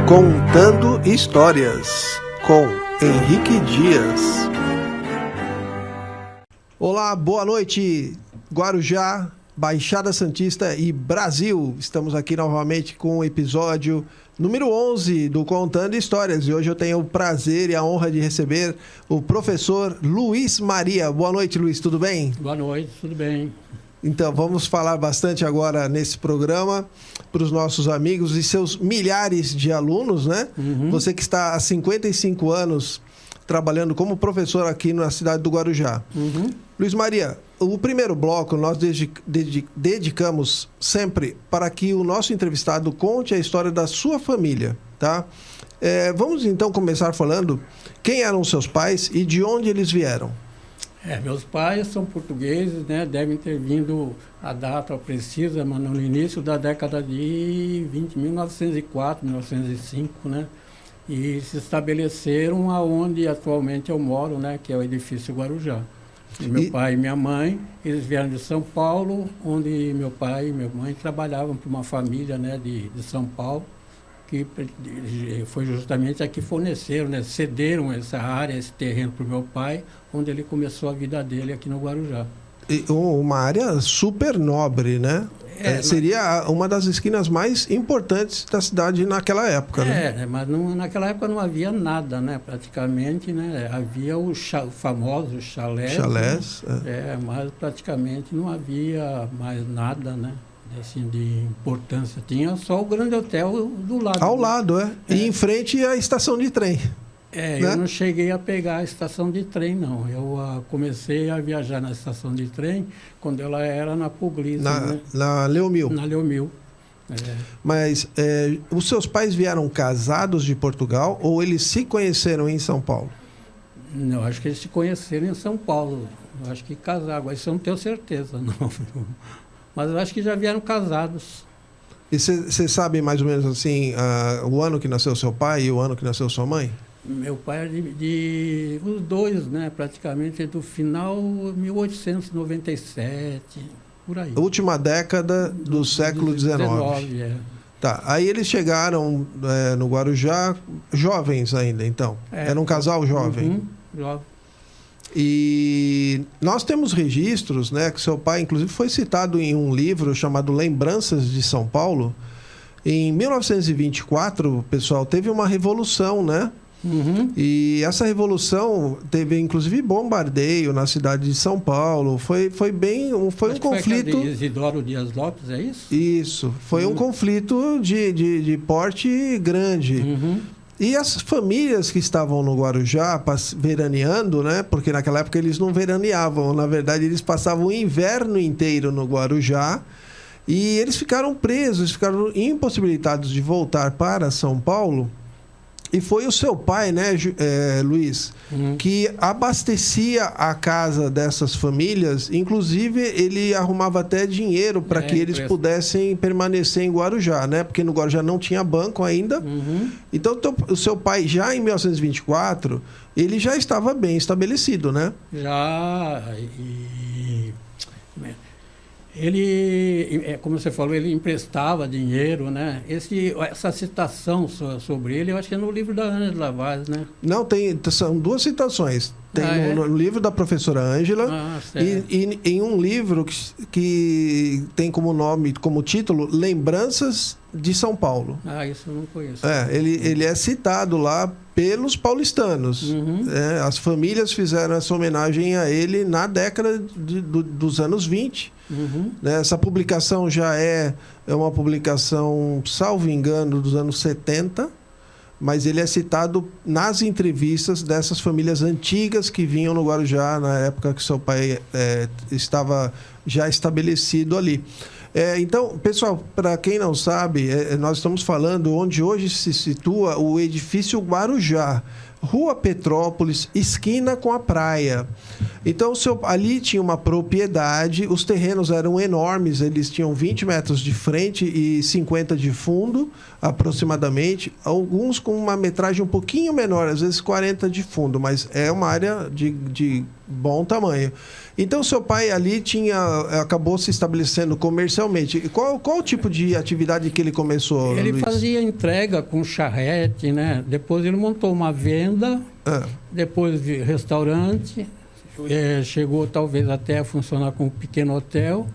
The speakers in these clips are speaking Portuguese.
Contando Histórias, com Henrique Dias. Olá, boa noite, Guarujá, Baixada Santista e Brasil. Estamos aqui novamente com o episódio número 11 do Contando Histórias. E hoje eu tenho o prazer e a honra de receber o professor Luiz Maria. Boa noite, Luiz, tudo bem? Boa noite, tudo bem. Então, vamos falar bastante agora nesse programa para os nossos amigos e seus milhares de alunos, né? Uhum. Você que está há 55 anos trabalhando como professor aqui na cidade do Guarujá. Uhum. Luiz Maria, o primeiro bloco nós dedicamos sempre para que o nosso entrevistado conte a história da sua família, tá? Vamos então começar falando quem eram seus pais e de onde eles vieram. Meus pais são portugueses, né? Devem ter vindo a data precisa, mas no início da década de 1904, 1905, né? E se estabeleceram aonde atualmente eu moro, né? Que é o edifício Guarujá. Meu pai e minha mãe, eles vieram de São Paulo, onde meu pai e minha mãe trabalhavam para uma família, né? de São Paulo, que foi justamente a que forneceram, né? Cederam essa área, esse terreno para o meu pai, onde ele começou a vida dele aqui no Guarujá. E uma área super nobre, né? Seria uma das esquinas mais importantes da cidade naquela época, né? Mas naquela época não havia nada, né? Praticamente, né? Havia o famoso chalés. Chalés, né? Mas praticamente não havia mais nada, né? Assim, de importância. Tinha só o grande hotel do lado. Ao lado, E em frente a estação de trem. Né? Eu não cheguei a pegar a estação de trem, não. Eu comecei a viajar na estação de trem quando ela era na Puglisi. Na Leomil. Na Leomil. Mas os seus pais vieram casados de Portugal ou eles se conheceram em São Paulo? Não, acho que eles se conheceram em São Paulo. Eu acho que casaram. Agora, isso eu não tenho certeza, não. Mas eu acho que já vieram casados. E você sabe mais ou menos assim o ano que nasceu seu pai e o ano que nasceu sua mãe? Meu pai é os dois, né? Praticamente do final 1897, por aí. Última década do século XIX. Tá, aí eles chegaram no Guarujá jovens ainda, então. Era um casal jovem. Jovem. E nós temos registros, né, que seu pai, inclusive, foi citado em um livro chamado Lembranças de São Paulo. Em 1924, pessoal, teve uma revolução, né? Uhum. E essa revolução teve, inclusive, bombardeio na cidade de São Paulo. Foi um conflito. Foi Isidoro Dias Lopes, é isso? Isso. Foi um conflito de porte grande. Uhum. E as famílias que estavam no Guarujá veraneando, né? Porque naquela época eles não veraneavam, na verdade eles passavam o inverno inteiro no Guarujá e eles ficaram presos, ficaram impossibilitados de voltar para São Paulo. E foi o seu pai, né, Luiz, que abastecia a casa dessas famílias. Inclusive, ele arrumava até dinheiro para que eles pudessem permanecer em Guarujá, né? Porque no Guarujá não tinha banco ainda. Uhum. Então, o seu pai, já em 1924, ele já estava bem estabelecido, né? Já. Ele, como você falou, ele emprestava dinheiro, né? Essa citação sobre ele, eu acho que é no livro da Ângela Vaz, né? Não, são duas citações. Tem no livro da professora Ângela e em um livro que tem como título Lembranças de São Paulo. Isso eu não conheço. Ele é citado lá pelos paulistanos. Uhum. As famílias fizeram essa homenagem a ele na década dos anos 20. Uhum. Essa publicação já é uma publicação, salvo engano, dos anos 70, mas ele é citado nas entrevistas dessas famílias antigas que vinham no Guarujá na época que seu pai estava já estabelecido ali. Então, pessoal, para quem não sabe, nós estamos falando onde hoje se situa o edifício Guarujá, Rua Petrópolis, esquina com a praia. Então, ali tinha uma propriedade, os terrenos eram enormes, eles tinham 20 metros de frente e 50 de fundo, aproximadamente. Alguns com uma metragem um pouquinho menor, às vezes 40 de fundo, mas é uma área de bom tamanho. Então, seu pai ali acabou se estabelecendo comercialmente. E qual o tipo de atividade que ele começou, Ele Luiz? fazia entrega com charrete, né? Depois ele montou uma venda, depois de restaurante, chegou talvez até a funcionar como um pequeno hotel.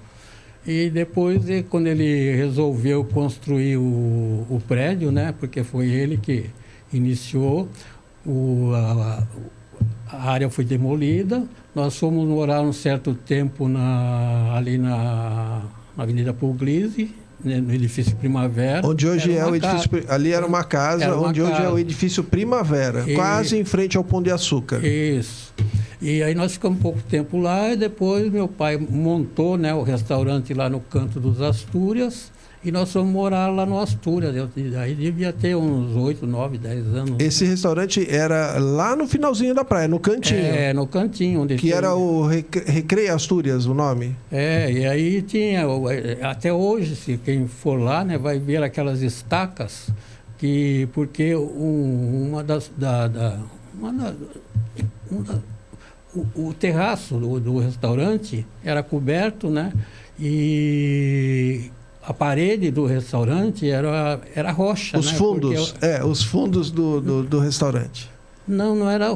E depois, quando ele resolveu construir o prédio, né? Porque foi ele que iniciou, a área foi demolida. Nós fomos morar um certo tempo ali na Avenida Puglisi, né, no edifício Primavera. Onde hoje é o edifício... Ali era uma casa, onde hoje é o edifício Primavera, quase em frente ao Pão de Açúcar. Isso. E aí nós ficamos pouco tempo lá e depois meu pai montou, né, o restaurante lá no Canto dos Astúrias. E nós fomos morar lá no Astúrias. Aí devia ter uns 8, 9, 10 anos. Esse restaurante era lá no finalzinho da praia, no cantinho. No cantinho. Onde que era o Recreio Astúrias, o nome? E aí tinha... Até hoje, se quem for lá, né, vai ver aquelas estacas, porque o terraço do restaurante era coberto, né? E... a parede do restaurante era rocha. Os fundos, os fundos do restaurante. Não era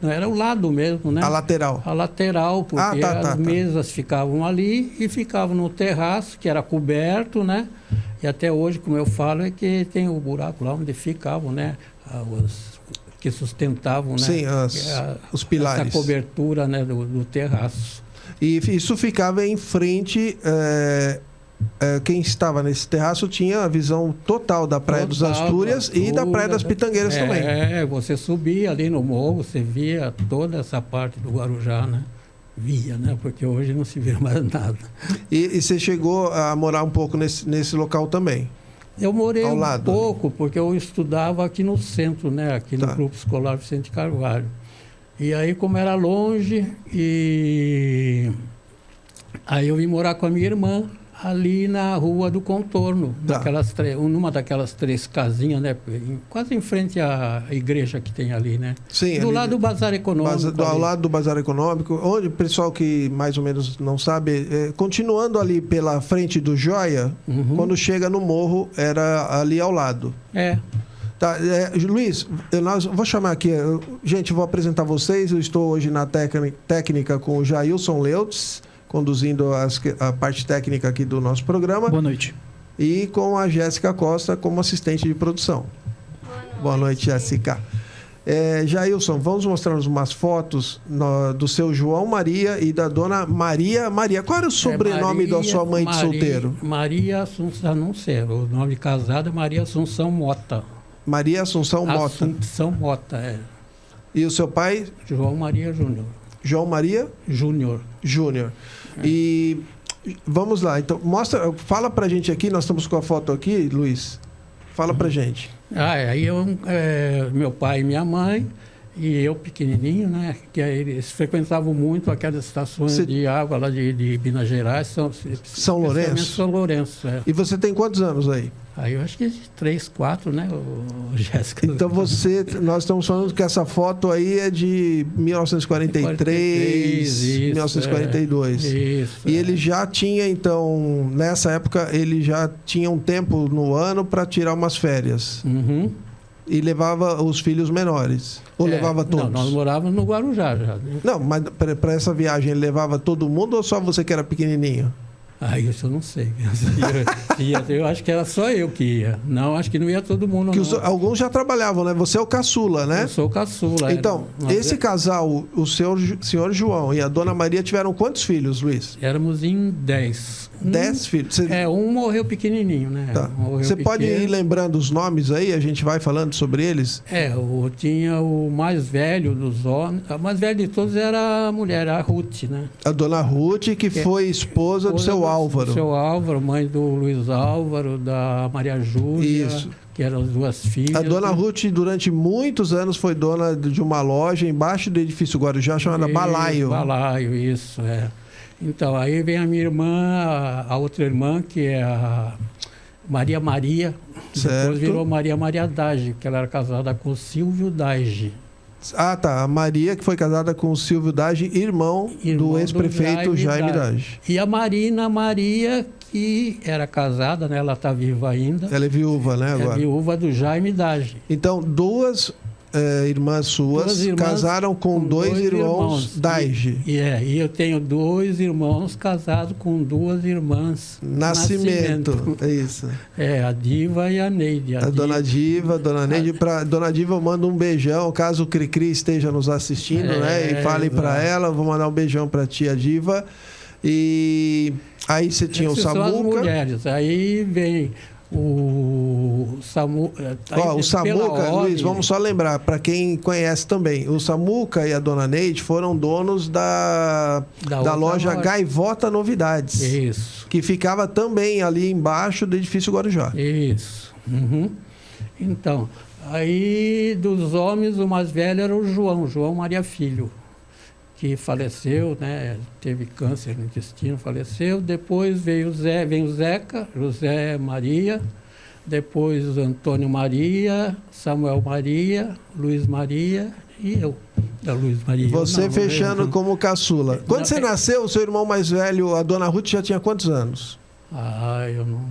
não era o lado mesmo, né? A lateral. A lateral, porque as mesas ficavam ali e ficavam no terraço, que era coberto, né? E até hoje, como eu falo, é que tem o buraco lá onde ficavam, né? Que sustentavam, né? Sim, os pilares. Essa cobertura, né? do terraço. E isso ficava em frente... quem estava nesse terraço tinha a visão total da Praia dos Astúrias e da Praia das Pitangueiras também. Você subia ali no morro, você via toda essa parte do Guarujá, né? Via, né? Porque hoje não se vê mais nada. E você chegou a morar um pouco nesse local também? Eu morei pouco, porque eu estudava aqui no centro, né? Aqui no Grupo Escolar Vicente Carvalho. E aí, como era longe, aí eu vim morar com a minha irmã, ali na Rua do Contorno, numa daquelas 3 casinhas, né? Quase em frente à igreja que tem ali, né? Sim, do lado do Bazar Econômico. Ao lado do Bazar Econômico, onde o pessoal que mais ou menos não sabe, continuando ali pela frente do Joia, quando chega no morro, era ali ao lado. Tá, Luiz, vou chamar aqui, gente, vou apresentar vocês, eu estou hoje na técnica com o Jailson Leutz, conduzindo a parte técnica aqui do nosso programa. Boa noite. E com a Jéssica Costa como assistente de produção. Boa noite, Jéssica. Jailson, vamos mostrar umas fotos do seu João Maria e da dona Maria. Qual era o sobrenome da sua mãe de solteiro? Maria Assunção, não sei, o nome de casada é Maria Assunção Mota. Maria Assunção Mota. Assunção Mota, E o seu pai? João Maria Júnior. João Maria? Júnior. E vamos lá, então fala pra gente aqui, nós estamos com a foto aqui, Luiz. Fala pra gente. Aí meu pai e minha mãe, e eu pequenininho, né? Que eles frequentavam muito aquelas estações de água lá de Minas Gerais, São Lourenço. São Lourenço, E você tem quantos anos aí? Aí eu acho que 3, 4, né, Jéssica? Então nós estamos falando que essa foto aí é de 1943, 1942. Isso. E ele já tinha, então, nessa época, ele já tinha um tempo no ano para tirar umas férias. E levava os filhos menores? Ou levava todos? Não, nós morávamos no Guarujá já. Não, mas para essa viagem ele levava todo mundo ou só você que era pequenininho? Isso eu não sei. Eu acho que era só eu que ia. Não, acho que não ia todo mundo. Alguns já trabalhavam, né? Você é o caçula, né? Eu sou o caçula. Então, esse casal, o senhor João e a dona Maria, tiveram quantos filhos, Luiz? Éramos em 10. 10 filhos? Um morreu pequenininho, né? Tá. Você pode ir lembrando os nomes aí? A gente vai falando sobre eles? Tinha o mais velho dos homens. A mais velha de todos era a mulher, a Ruth, né? A dona Ruth, que foi esposa do seu Álvaro. Do seu Álvaro, mãe do Luiz Álvaro, da Maria Júlia. Isso. que eram as duas filhas. A dona Ruth, durante muitos anos, foi dona de uma loja embaixo do edifício Guarujá chamada Balaio. Balaio, isso, é. Então, aí vem a minha irmã, a outra irmã, que é a Maria, certo. Depois virou Maria Dage, que ela era casada com o Silvio Dage. Ah, tá. A Maria, que foi casada com o Silvio Dage, irmão do ex-prefeito Jaime Dage. E a Marina Maria, que era casada, né? Ela está viva ainda. Ela é viúva, né, agora? É viúva do Jaime Dage. Então, duas irmãs suas casaram com dois irmãos Dage. E eu tenho 2 irmãos casados com 2 irmãs Nascimento. É isso. A Diva e a Neide. Dona Diva, Dona Neide. Para Dona Diva, eu mando um beijão, caso o Cricri esteja nos assistindo, né? E fale para ela, eu vou mandar um beijão para a tia Diva. E aí você tinha o Samuca. São as mulheres. Aí vem o Samuca. O Samuca, Luiz, vamos só lembrar, para quem conhece também, o Samuca e a Dona Neide foram donos da loja Gaivota Novidades. Isso. Que ficava também ali embaixo do edifício Guarujá. Isso. Uhum. Então, aí dos homens, o mais velho era o João Maria Filho, que faleceu, né? Teve câncer no intestino, faleceu. Depois vem o Zeca, José Maria. Depois o Antônio Maria, Samuel Maria, Luiz Maria e eu. Luiz Maria. Você fechando como caçula. Quando você nasceu, o seu irmão mais velho, a Dona Ruth, já tinha quantos anos? Eu não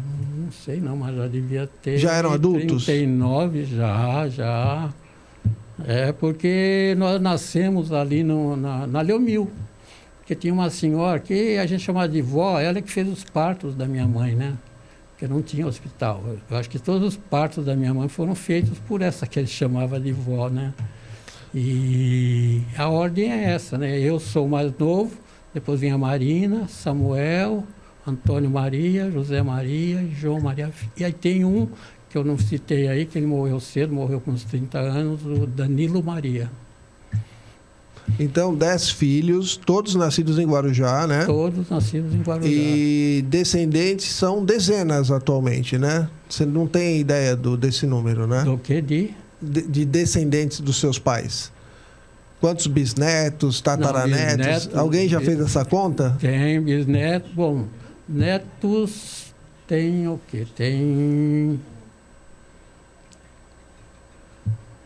sei não, mas já devia ter... Já eram adultos? 39, já. Porque nós nascemos ali na Leomil, porque tinha uma senhora que a gente chamava de vó, ela que fez os partos da minha mãe, né? Porque não tinha hospital. Eu acho que todos os partos da minha mãe foram feitos por essa que ele chamava de vó, né? E a ordem é essa, né? Eu sou o mais novo, depois vem a Marina, Samuel, Antônio Maria, José Maria, João Maria. E aí tem um que eu não citei aí, que ele morreu cedo, morreu com uns 30 anos, o Danilo Maria. Então, 10 filhos, todos nascidos em Guarujá, né? Todos nascidos em Guarujá. E descendentes são dezenas atualmente, né? Você não tem ideia desse número, né? Do que? De descendentes dos seus pais. Quantos bisnetos, tataranetos? Bisnetos, alguém já fez essa conta? Tem bisnetos. Bom, netos tem o quê? Tem...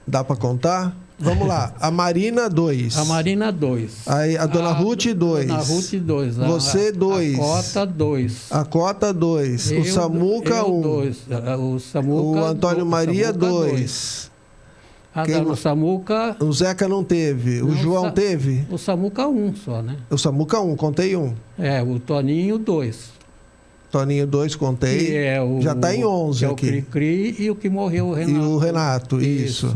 Dá para contar? Vamos lá. A Marina, 2. A Marina, 2. Aí a Dona Ruth, 2. Dona Ruth, 2. Você, 2. A Cota, 2. A Cota, 2. O Samuca, 1. 2. O Samuca, o Antônio Maria, 2. O Samuca... O Zeca não teve. O João teve? O Samuca, 1 só, né? O Samuca, 1. Contei 1. O Toninho, 2. Toninho, 2, contei. Já está em 11 aqui. O Cri-Cri e o que morreu, o Renato. E o Renato, isso.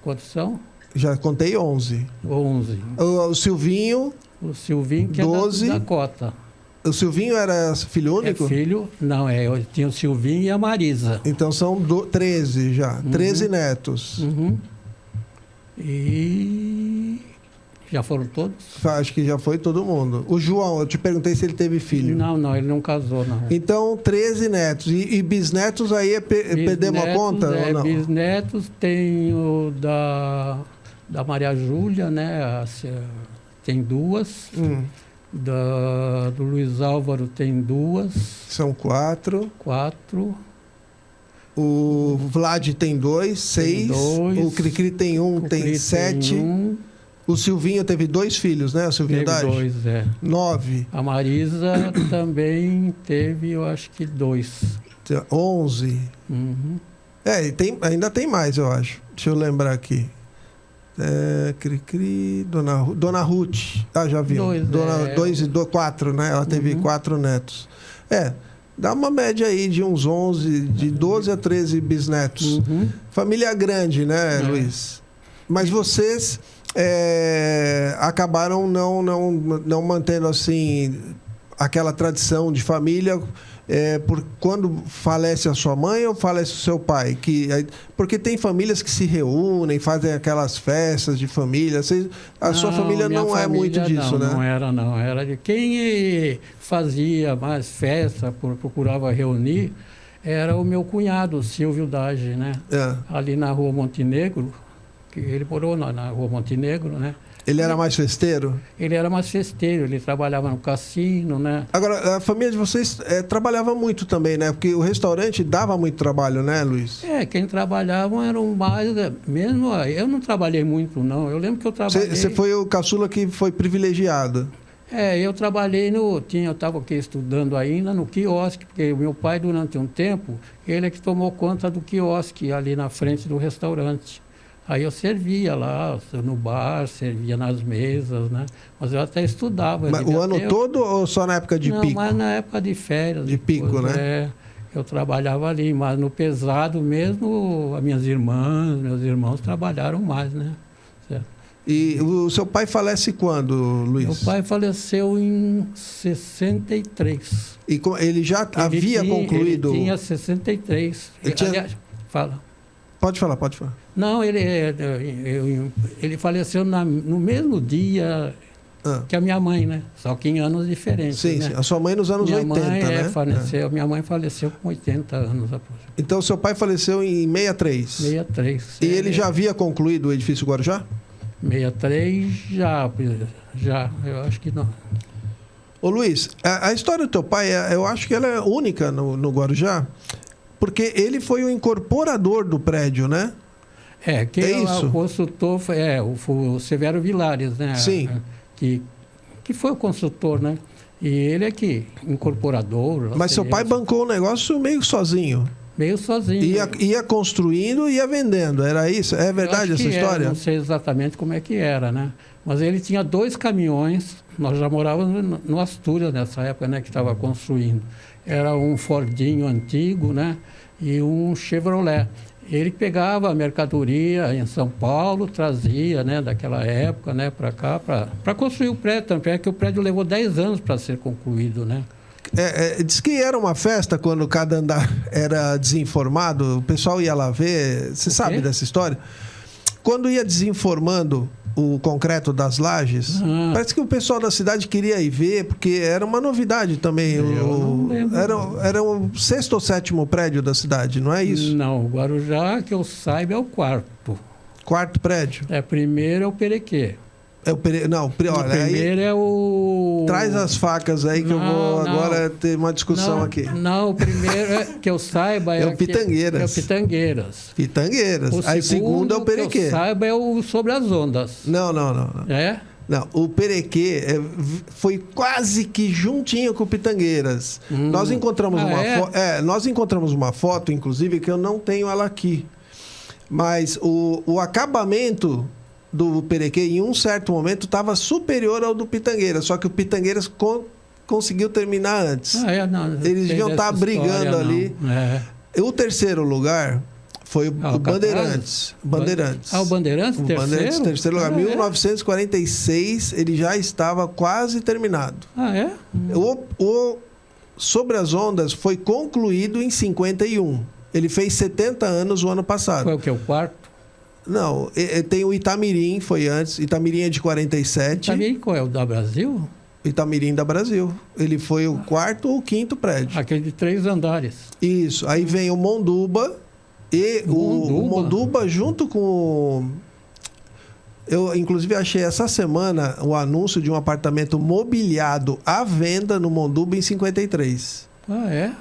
Quantos são? Já contei 11. 11. O Silvinho... O Silvinho, que 12. É da Cota. O Silvinho era filho único? Não, tinha o Silvinho e a Marisa. Então são 13 já. 13 netos. Uhum. E... Já foram todos? Acho que já foi todo mundo. O João, eu te perguntei se ele teve filho. Não, ele não casou, não. Então, 13 netos. E bisnetos aí perdemos a conta? Ou não? Bisnetos tem o da Maria Júlia, né? Tem 2. Do Luiz Álvaro tem 2. São 4. 4. O Vlad tem 2, 6. O Cricri tem 1, tem 7. O Silvinho teve 2 filhos, né? O Silvinho Dage? Teve 2, 9. A Marisa também teve, eu acho que 2. 11. Uhum. Ainda tem mais, eu acho. Deixa eu lembrar aqui. Cricri, Dona Ruth. Já viu. 2 e 4, né? Ela teve 4 netos. Dá uma média aí de uns 11, de 12 a 13 bisnetos. Uhum. Família grande, né, Luiz? Mas vocês... acabaram não mantendo assim aquela tradição de família por quando falece a sua mãe ou falece o seu pai, porque tem famílias que se reúnem, fazem aquelas festas de família. A sua família não é muito disso, né? Não era de quem fazia mais festa, procurava reunir, era o meu cunhado, o Silvio Dage, né? Ali na Rua Montenegro, que ele morou na Rua Montenegro, né? Ele era mais festeiro? Ele era mais festeiro, ele trabalhava no cassino, né? Agora, a família de vocês trabalhava muito também, né? Porque o restaurante dava muito trabalho, né, Luiz? Quem trabalhava eram mais... Mesmo eu não trabalhei muito, não. Eu lembro que eu trabalhei... Você foi o caçula que foi privilegiado. Eu trabalhei eu estava aqui estudando ainda no quiosque, porque o meu pai, durante um tempo, ele é que tomou conta do quiosque ali na frente do restaurante. Aí eu servia lá, no bar, servia nas mesas, né? Mas eu até estudava. Mas o ano todo ou só na época de pico? Não, mas na época de férias. De pico, depois, né? Eu trabalhava ali, mas no pesado mesmo, as minhas irmãs, meus irmãos trabalharam mais, né? Certo. E o seu pai falece quando, Luiz? Meu pai faleceu em 63. E ele já havia concluído... Ele tinha 63. Aliás, fala. Pode falar. Não, ele faleceu no mesmo dia que a minha mãe, né? Só que em anos diferentes. Sim, né? sim. A sua mãe nos anos 80, né? Minha mãe faleceu com 80 anos. Então, seu pai faleceu em 63? 63. E ele já havia concluído o edifício Guarujá? 63 já, eu acho que não. Ô Luiz, a história do teu pai, eu acho que ela é única no Guarujá, porque ele foi o incorporador do prédio, né? Isso? O construtor foi o Severo Vilares, né? Sim. Que foi o construtor, né? E ele é que incorporador. Mas seu pai bancou o negócio meio sozinho. Meio sozinho. Ia construindo e ia vendendo, era isso? É verdade essa história? Não sei exatamente como é que era, né? Mas ele tinha 2 caminhões, nós já morávamos no Astúrias nessa época, né? Que estava construindo. Era um Fordinho antigo, né? E um Chevrolet. Ele pegava a mercadoria em São Paulo, trazia, né, daquela época, né, para cá, para construir o prédio. Tanto é que o prédio levou 10 anos para ser concluído, né? Diz que era uma festa quando cada andar era desinformado, o pessoal ia lá ver. Você sabe dessa história? Quando ia desinformando o concreto das lajes, parece que o pessoal da cidade queria ir ver, porque era uma novidade também. Era o 6º ou 7º prédio da cidade, não é isso? Não, o Guarujá, que eu saiba, é o 4º. 4º prédio? Primeiro é o Perequê. Não, olha, primeiro é o... Traz as facas aí que eu vou agora ter uma discussão aqui. Não, o primeiro que eu saiba é o Pitangueiras. É o Pitangueiras. Pitangueiras. Aí o segundo é o Perequê. Que eu saiba é o Sobre as Ondas. Não. É? Não, o Perequê foi quase que juntinho com o Pitangueiras. Nós encontramos nós encontramos uma foto, inclusive, que eu não tenho ela aqui. Mas o acabamento do Perequê, em um certo momento, estava superior ao do Pitangueiras, só que o Pitangueiras conseguiu terminar antes. Eles deviam estar brigando ali. O 3º lugar foi o Bandeirantes. O Bandeirantes, terceiro lugar. 1946, ele já estava quase terminado. O Sobre as Ondas foi concluído em 51. Ele fez 70 anos o ano passado. Foi o que? O 4º? Não, tem o Itamirim, foi antes. Itamirim é de 47. Itamirim qual é? O da Brasil? Itamirim da Brasil. Ele foi o 4º ou 5º prédio. Aquele de 3 andares. Isso. Aí vem o Monduba. E o Monduba junto com... Eu, inclusive, achei essa semana o anúncio de um apartamento mobiliado à venda no Monduba em 53.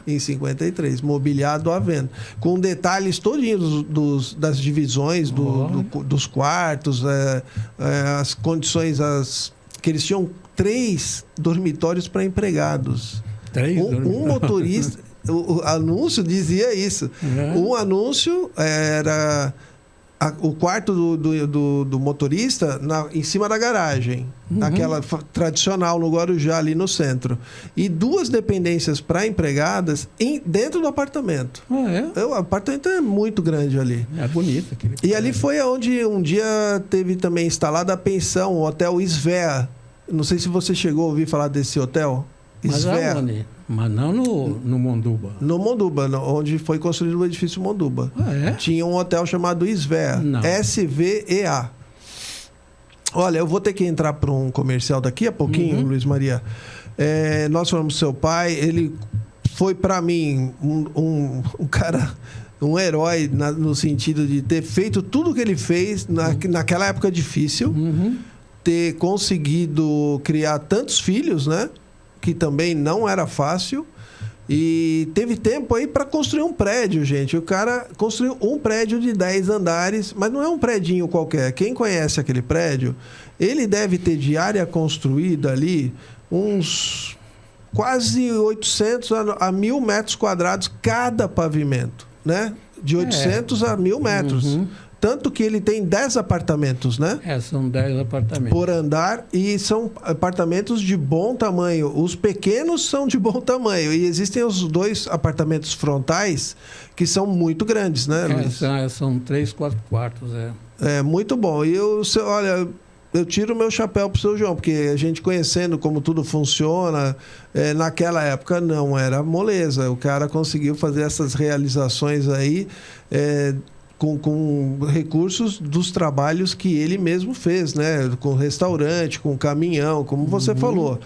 Em 53, mobiliado à venda. Com detalhes todinhos das divisões, dos quartos, as condições, que eles tinham 3 dormitórios para empregados. 3 um motorista, o anúncio dizia isso. Um anúncio era o quarto do motorista em cima da garagem, aquela tradicional no Guarujá, ali no centro. E 2 dependências para empregadas dentro do apartamento. O apartamento é muito grande ali. É bonito. E ali foi onde um dia teve também instalada a pensão, o Hotel Svea. Não sei se você chegou a ouvir falar desse hotel. Mas aonde? Mas não no Monduba. No Monduba, onde foi construído o edifício Monduba. Tinha um hotel chamado Svea. SVEA. Olha, eu vou ter que entrar para um comercial daqui a pouquinho, Luiz Maria. Nós falamos do seu pai, ele foi para mim um cara, um herói no sentido de ter feito tudo o que ele fez naquela época difícil, ter conseguido criar tantos filhos, né? Que também não era fácil. E teve tempo aí para construir um prédio, gente. O cara construiu um prédio de 10 andares, mas não é um predinho qualquer. Quem conhece aquele prédio, ele deve ter de área construída ali uns quase 800 a 1.000 metros quadrados cada pavimento, né? De 800 a 1.000 metros. Tanto que ele tem 10 apartamentos, né? São 10 apartamentos. Por andar, e são apartamentos de bom tamanho. Os pequenos são de bom tamanho. E existem os 2 apartamentos frontais que são muito grandes, né, Luiz? São 3, 4 quartos, É muito bom. E olha, eu tiro o meu chapéu pro seu João, porque a gente conhecendo como tudo funciona, naquela época não era moleza. O cara conseguiu fazer essas realizações aí, com recursos dos trabalhos que ele mesmo fez, né? Com restaurante, com caminhão, como você falou.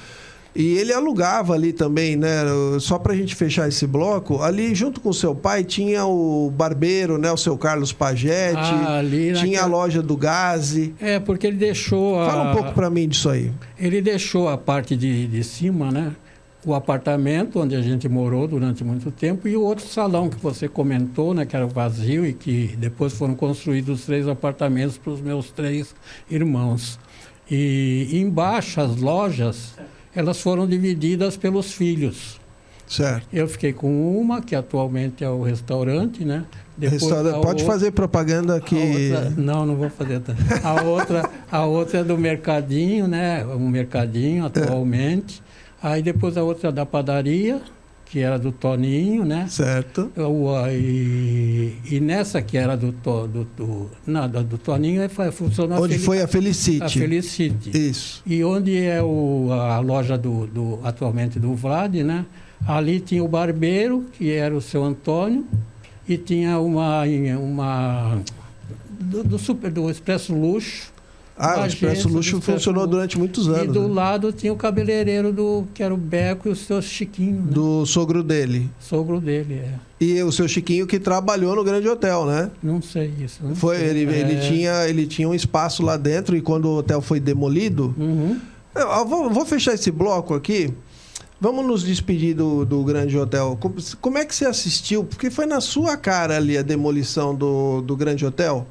E ele alugava ali também, né? Só para a gente fechar esse bloco, ali junto com o seu pai tinha o barbeiro, né? O seu Carlos Pagetti, tinha a loja do Gazi. Porque ele deixou... Fala um pouco para mim disso aí. Ele deixou a parte de cima, né? O apartamento onde a gente morou durante muito tempo e o outro salão que você comentou, né, que era vazio e que depois foram construídos 3 apartamentos para os meus 3 irmãos. E embaixo as lojas, elas foram divididas pelos filhos. Certo. Eu fiquei com uma, que atualmente é o restaurante, né? Depois pode fazer propaganda aqui. Não vou fazer. A outra é do mercadinho, né? Um mercadinho atualmente. Aí depois a outra da padaria, que era do Toninho, né? Certo. E nessa que era do Toninho, funcionou... Onde foi a Felicity. A Felicity. Isso. E onde é a loja atualmente do Vlad, né? Ali tinha o barbeiro, que era o seu Antônio, e tinha do Expresso Luxo. O Expresso Luxo funcionou durante muitos anos. E do lado tinha o cabeleireiro que era o Beco e o seu Chiquinho. Né? Do sogro dele. Sogro dele, E o seu Chiquinho que trabalhou no Grande Hotel, né? Não sei isso. Ele tinha um espaço lá dentro e quando o hotel foi demolido... Eu vou fechar esse bloco aqui. Vamos nos despedir do Grande Hotel. Como é que você assistiu? Porque foi na sua cara ali a demolição do Grande Hotel.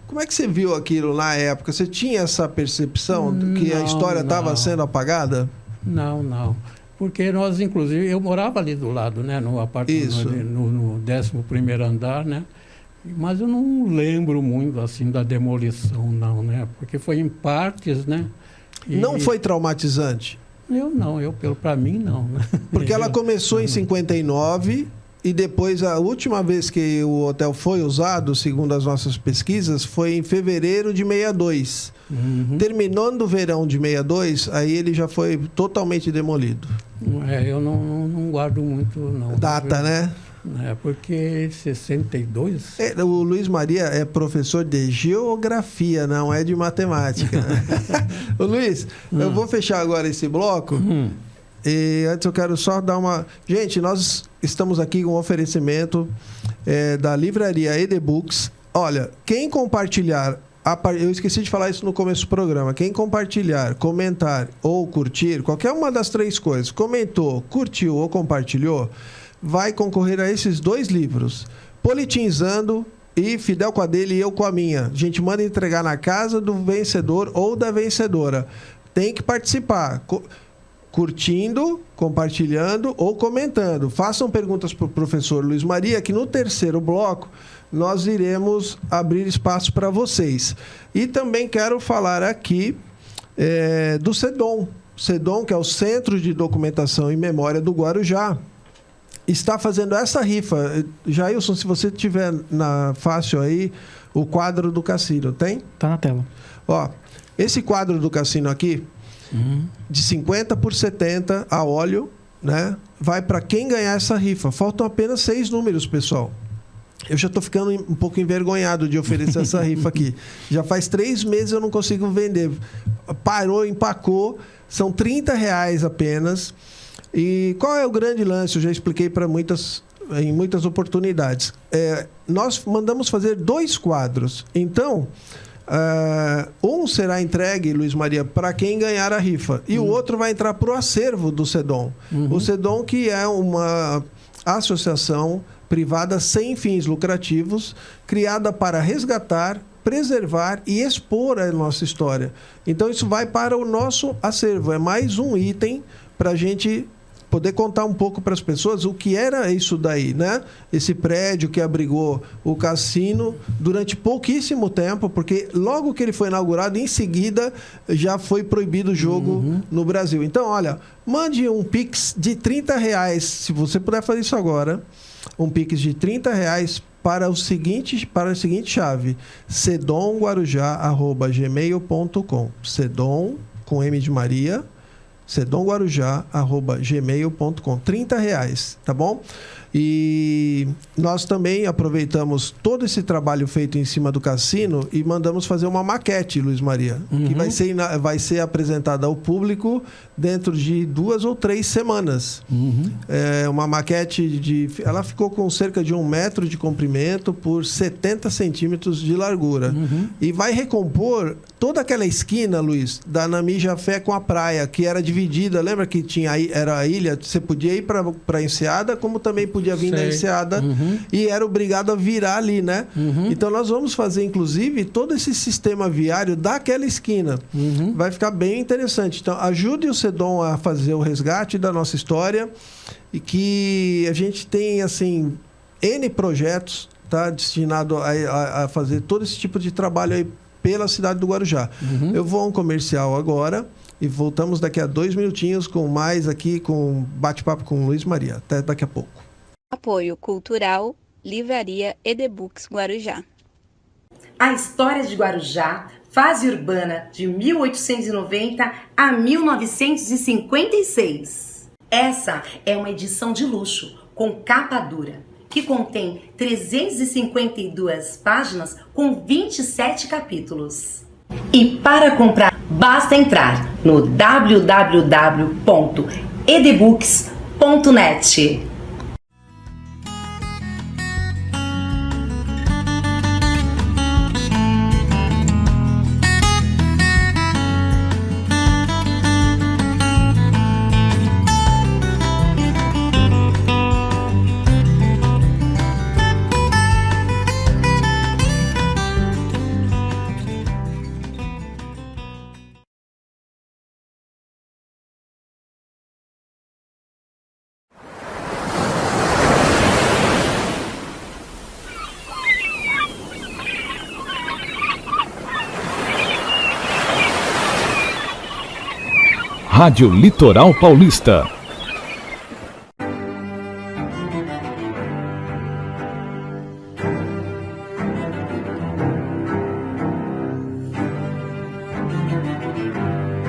Como é que você viu aquilo na época? Você tinha essa percepção de que a história estava sendo apagada? Não. Porque nós, inclusive, eu morava ali do lado, né? No apartamento, no 11º andar, né? Mas eu não lembro muito, assim, da demolição, não, né? Porque foi em partes, né? Não foi traumatizante? Para mim, não. Né? Porque ela começou em 59... E depois, a última vez que o hotel foi usado, segundo as nossas pesquisas, foi em fevereiro de 62. Terminando o verão de 62, aí ele já foi totalmente demolido. Eu não guardo muito, não. Data, né? Porque 62... O Luiz Maria é professor de geografia, não é de matemática. Ô Luiz, eu vou fechar agora esse bloco... E antes eu quero só dar uma... Gente, nós estamos aqui com um oferecimento da livraria ED-Books. Olha, quem compartilhar... Eu esqueci de falar isso no começo do programa. Quem compartilhar, comentar ou curtir, qualquer uma das 3 coisas, comentou, curtiu ou compartilhou, vai concorrer a esses 2 livros. Politinzando e Fidel com a dele e eu com a minha. A gente manda entregar na casa do vencedor ou da vencedora. Tem que participar. Curtindo, compartilhando ou comentando. Façam perguntas para o professor Luiz Maria, que no 3º bloco nós iremos abrir espaço para vocês. E também quero falar aqui do CEDOM. CEDOM, que é o Centro de Documentação e Memória do Guarujá, está fazendo essa rifa. Jailson, se você tiver fácil aí, o quadro do cassino, tem? Tá na tela. Ó, esse quadro do cassino aqui, de 50 por 70 a óleo, né? Vai para quem ganhar essa rifa. Faltam apenas 6 números, pessoal. Eu já estou ficando um pouco envergonhado de oferecer essa rifa aqui. Já faz 3 meses eu não consigo vender. Parou, empacou. São R$30 apenas. E qual é o grande lance? Eu já expliquei em muitas oportunidades. Nós mandamos fazer 2 quadros. Então, um será entregue, Luiz Maria, para quem ganhar a rifa. E o outro vai entrar para o acervo do SEDOM. O SEDOM, que é uma associação privada sem fins lucrativos, criada para resgatar, preservar e expor a nossa história. Então, isso vai para o nosso acervo. É mais um item para a gente poder contar um pouco para as pessoas o que era isso daí, né? Esse prédio que abrigou o cassino durante pouquíssimo tempo, porque logo que ele foi inaugurado, em seguida já foi proibido o jogo no Brasil. Então, olha, mande um Pix de R$30, se você puder fazer isso agora, um Pix de R$30 para a seguinte chave: sedomguarujá@gmail.com. Sedom com M de Maria, sedomguarujá@gmail.com. R$30, tá bom? E nós também aproveitamos todo esse trabalho feito em cima do cassino e mandamos fazer uma maquete, Luiz Maria, que vai ser apresentada ao público dentro de 2 ou 3 semanas. É uma maquete ela ficou com cerca de 1 metro de comprimento por 70 centímetros de largura. E vai recompor toda aquela esquina, Luiz, da Nami Jafé com a praia, que era dividida. Lembra que era a ilha? Você podia ir para a Enseada, como também podia vir na Enseada, e era obrigado a virar ali, né? Então nós vamos fazer, inclusive, todo esse sistema viário daquela esquina. Vai ficar bem interessante. Então, ajude o SEDOM a fazer o resgate da nossa história, e que a gente tem, assim, N projetos, tá, destinado a fazer todo esse tipo de trabalho aí pela cidade do Guarujá. Eu vou a um comercial agora e voltamos daqui a 2 minutinhos com mais aqui, com bate-papo com o Luiz Maria. Até daqui a pouco. Apoio Cultural, Livraria EDBooks Guarujá. A história de Guarujá, fase urbana de 1890 a 1956. Essa é uma edição de luxo, com capa dura, que contém 352 páginas com 27 capítulos. E para comprar, basta entrar no www.edbooks.net. Rádio Litoral Paulista.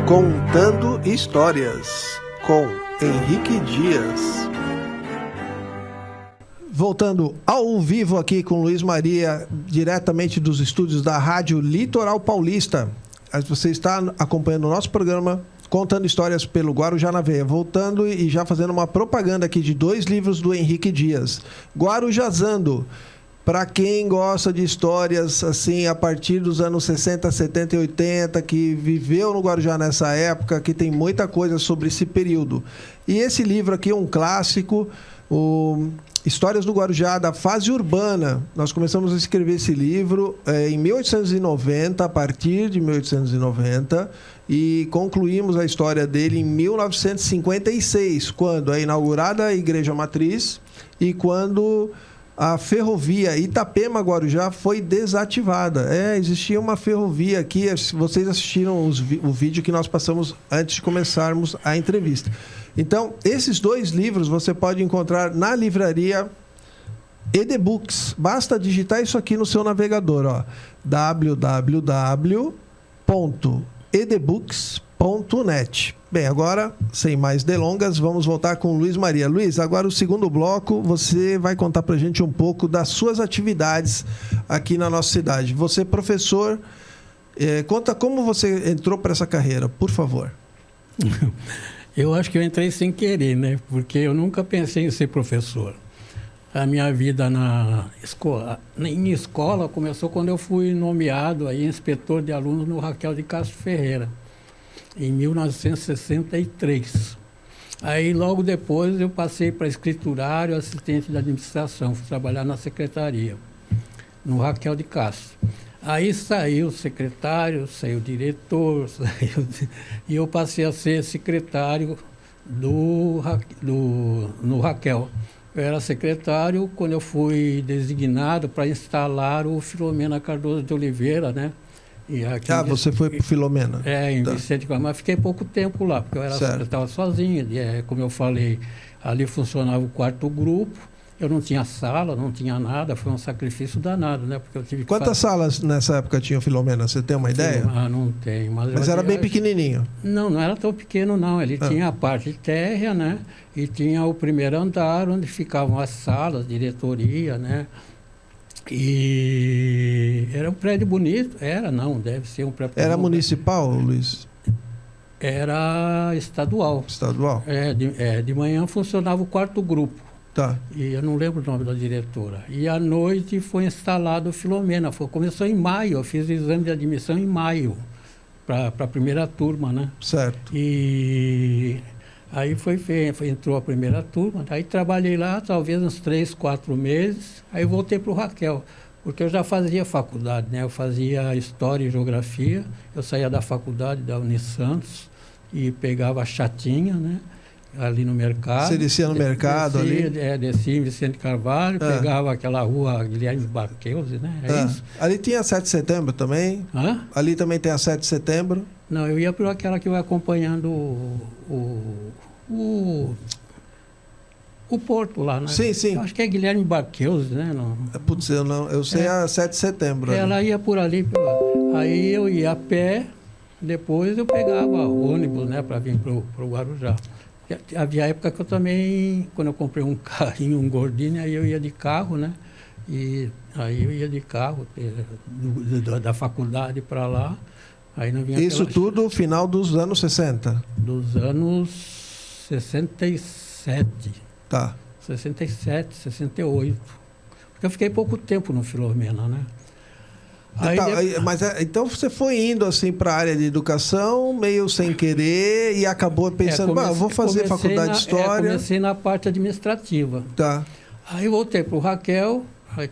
Contando Histórias, com Henrique Dias. Voltando ao vivo aqui com Luiz Maria, diretamente dos estúdios da Rádio Litoral Paulista. Você está acompanhando o nosso programa Contando Histórias pelo Guarujá na Veia. Voltando e já fazendo uma propaganda aqui de 2 livros do Henrique Dias. Guarujazando. Para quem gosta de histórias assim a partir dos anos 60, 70 e 80, que viveu no Guarujá nessa época, que tem muita coisa sobre esse período. E esse livro aqui é um clássico, Histórias do Guarujá, da fase urbana. Nós começamos a escrever esse livro em 1890, a partir de 1890, e concluímos a história dele em 1956, quando é inaugurada a Igreja Matriz e quando a ferrovia Itapema-Guarujá foi desativada. Existia uma ferrovia aqui, vocês assistiram o vídeo que nós passamos antes de começarmos a entrevista. Então, esses 2 livros você pode encontrar na livraria EDBooks. Basta digitar isso aqui no seu navegador, ó, www.edbooks.net. Bem, agora, sem mais delongas, vamos voltar com o Luiz Maria. Luiz, agora o segundo bloco, você vai contar pra gente um pouco das suas atividades aqui na nossa cidade. Você é professor, conta como você entrou para essa carreira, por favor. Eu acho que eu entrei sem querer, né? Porque eu nunca pensei em ser professor. A minha vida em escola começou quando eu fui nomeado aí inspetor de alunos no Raquel de Castro Ferreira, em 1963. Aí, logo depois, eu passei para escriturário, assistente de administração, fui trabalhar na secretaria, no Raquel de Castro. Aí saiu o secretário, saiu o diretor, e eu passei a ser secretário no Raquel. Eu era secretário quando eu fui designado para instalar o Filomena Cardoso de Oliveira, né? E aqui você foi para o Filomena. Em Vicente Carvalho, mas fiquei pouco tempo lá, porque eu estava sozinho. Como eu falei, ali funcionava o quarto grupo, eu não tinha sala, não tinha nada, foi um sacrifício danado, né? Porque eu tive Quantas salas nessa época tinha o Filomena? Você tem uma ideia? Não tenho. Mas era bem pequenininho? Não era tão pequeno, não. Ele tinha a parte térrea, né? E tinha o primeiro andar, onde ficavam as salas, diretoria, né? E era um prédio bonito. Deve ser um prédio. Era municipal, Luiz? Era estadual. Estadual? De manhã funcionava o quarto grupo. Tá. E eu não lembro o nome da diretora. E à noite foi instalado o Filomena. Começou em maio, eu fiz o exame de admissão em maio, para a primeira turma, né? Certo. E aí entrou a primeira turma, aí trabalhei lá talvez uns 3, 4 meses, aí voltei para o Raquel, porque eu já fazia faculdade, né? Eu fazia História e Geografia, eu saía da faculdade da Unisantos e pegava a chatinha, né? Ali no mercado. Você descia no mercado ali? Descia em Vicente Carvalho, pegava aquela rua Guilherme Barqueuze, né? Isso. Ali tinha 7 de setembro também? Ali também tem a 7 de setembro? Não, eu ia por aquela que vai acompanhando o porto lá, né? Sim, sim. Eu acho que é Guilherme Barqueuze, né? Putz, eu sei a 7 de setembro. Ela ia por ali. Aí eu ia a pé, depois eu pegava ônibus, né? Para vir para o Guarujá. Havia época que eu também, quando eu comprei um carrinho, um Gordini, aí eu ia de carro, né? E aí eu ia de carro da faculdade para lá. Aí não vinha isso tudo no final dos anos 60? Dos anos 67. Tá. 67, 68. Porque eu fiquei pouco tempo no Filomena, né? Então você foi indo assim para a área de educação, meio sem querer, e acabou pensando, vou fazer faculdade de História. Comecei na parte administrativa. Tá. Aí voltei para o Raquel,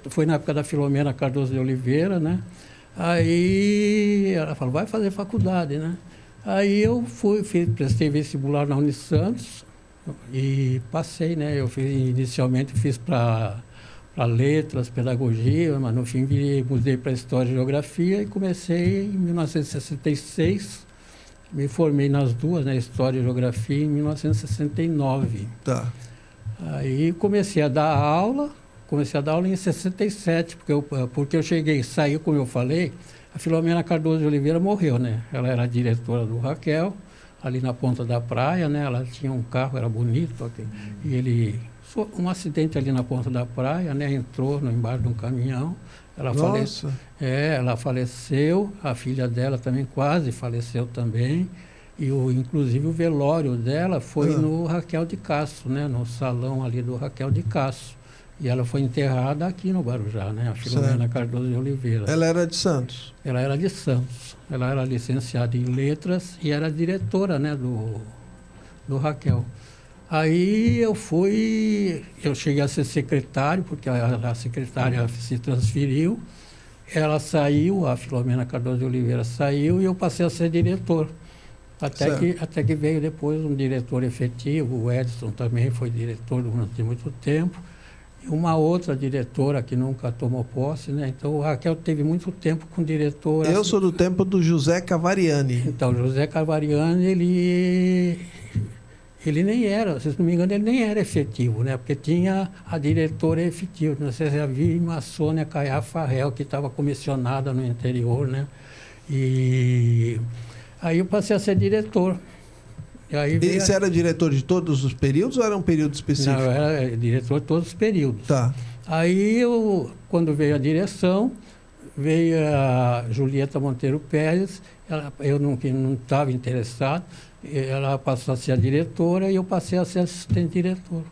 foi na época da Filomena Cardoso de Oliveira, né? Aí ela falou, vai fazer faculdade, né? Aí eu prestei vestibular na Unisantos e passei, né? Inicialmente fiz para letras, pedagogia, mas no fim mudei para História e Geografia e comecei em 1966, me formei nas duas, né? História e Geografia, em 1969. Tá. Aí comecei a dar aula em 67, porque eu saiu, como eu falei, a Filomena Cardoso de Oliveira morreu, né? Ela era diretora do Raquel, ali na ponta da praia, né? Ela tinha um carro, era bonito, e um acidente ali na ponta da praia, né? Entrou embaixo de um caminhão. Ela faleceu, a filha dela também quase faleceu também. E inclusive o velório dela foi no Raquel de Castro, né? No salão ali do Raquel de Castro. E ela foi enterrada aqui no Guarujá, né? A Filomena Cardoso de Oliveira. Ela era de Santos? Ela era de Santos. Ela era licenciada em letras e era diretora, né? Do Raquel. Aí eu cheguei a ser secretário, porque a secretária se transferiu. Ela saiu, a Filomena Cardoso de Oliveira saiu e eu passei a ser diretor. Até que veio depois um diretor efetivo, o Edson também foi diretor durante muito tempo. E uma outra diretora que nunca tomou posse, né? Então o Raquel teve muito tempo com diretor. Eu sou do tempo do José Cavariani. Então, José Cavariani, ele nem era, se não me engano, ele nem era efetivo, né? Porque tinha a diretora efetiva. Não sei se já viu a Sônia Caiá Farrell, que estava comissionada no interior, né? E aí eu passei a ser diretor. E você era diretor de todos os períodos ou era um período específico? Não, eu era diretor de todos os períodos. Tá. Aí quando veio a direção, veio a Julieta Monteiro Pérez, eu não estava interessado, ela passou a ser a diretora e eu passei a ser assistente diretor.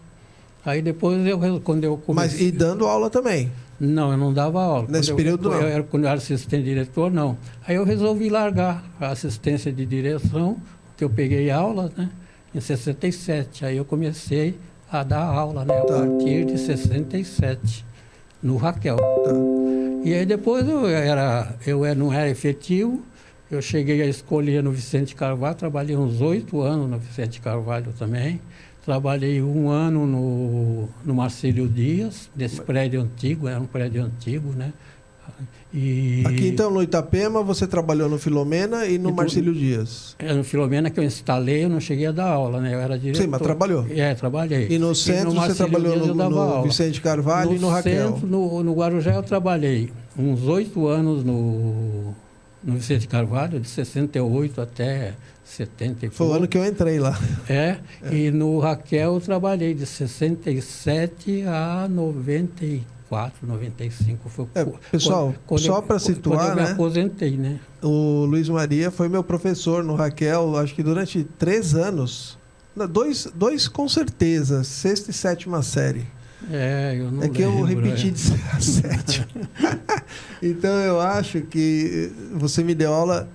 Aí depois, quando eu comecei... Mas e dando aula também? Não, eu não dava aula. Nesse período, não? Quando eu era assistente diretor, não. Aí eu resolvi largar a assistência de direção, que eu peguei aula, né, em 67. Aí eu comecei a dar aula, né, a partir de 67, no Raquel. E aí depois eu não era efetivo, eu cheguei a escolher no Vicente Carvalho, trabalhei uns 8 anos no Vicente Carvalho também. Trabalhei 1 ano no Marcílio Dias, desse prédio antigo, era um prédio antigo, né? E aqui então, no Itapema, você trabalhou no Filomena e no Marcílio Dias? No Filomena que eu instalei, eu não cheguei a dar aula, né? Eu era diretor. Sim, mas trabalhou? Trabalhei. E no centro você trabalhou no Vicente Carvalho e no Raquel? Centro, no Guarujá eu trabalhei uns 8 anos no Vicente Carvalho, de 68 até 70 e pouco. Foi o ano que eu entrei lá. E no Raquel eu trabalhei de 67 a 94, 95. Foi pessoal, só para situar, quando eu me aposentei, né? O Luiz Maria foi meu professor no Raquel, acho que durante 3 anos. Dois com certeza, 6ª e 7ª série. Eu não que eu repeti de 7. Então eu acho que você me deu aula.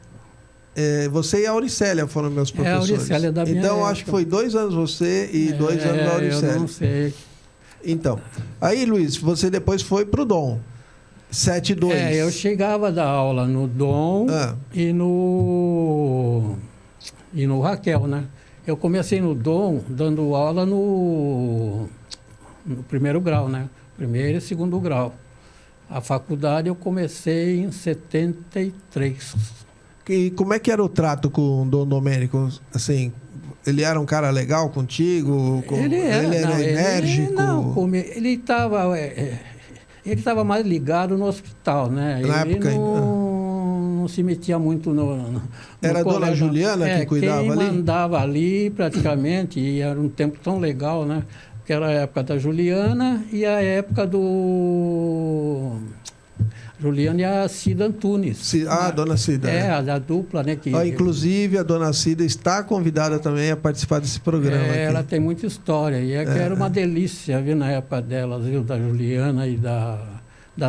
Você e a Auricélia foram meus professores. A Auricélia da minha Então época. Acho que foi 2 anos você e 2 anos a Auricélia. Eu não sei. Então, aí Luiz, você depois foi pro Dom. 7-2. Eu chegava a dar aula no Dom e no Raquel, né? Eu comecei no Dom dando aula no 1º grau, né? 1º e 2º grau. A faculdade eu comecei em 73. E como é que era o trato com o Dom Domênico? Assim, ele era um cara legal contigo? Ele era enérgico? Ele estava mais ligado no hospital, né? Na ele época não se metia muito no era a dona Juliana que cuidava quem ali? Quem mandava ali praticamente, e era um tempo tão legal, né? Que era a época da Juliana e a época do... Juliana e a Cida Antunes. A dona Cida. A dupla, né? Inclusive, a dona Cida está convidada também a participar desse programa. Ela tem muita história. E que era uma delícia, viu, na época delas, viu? Da Juliana e da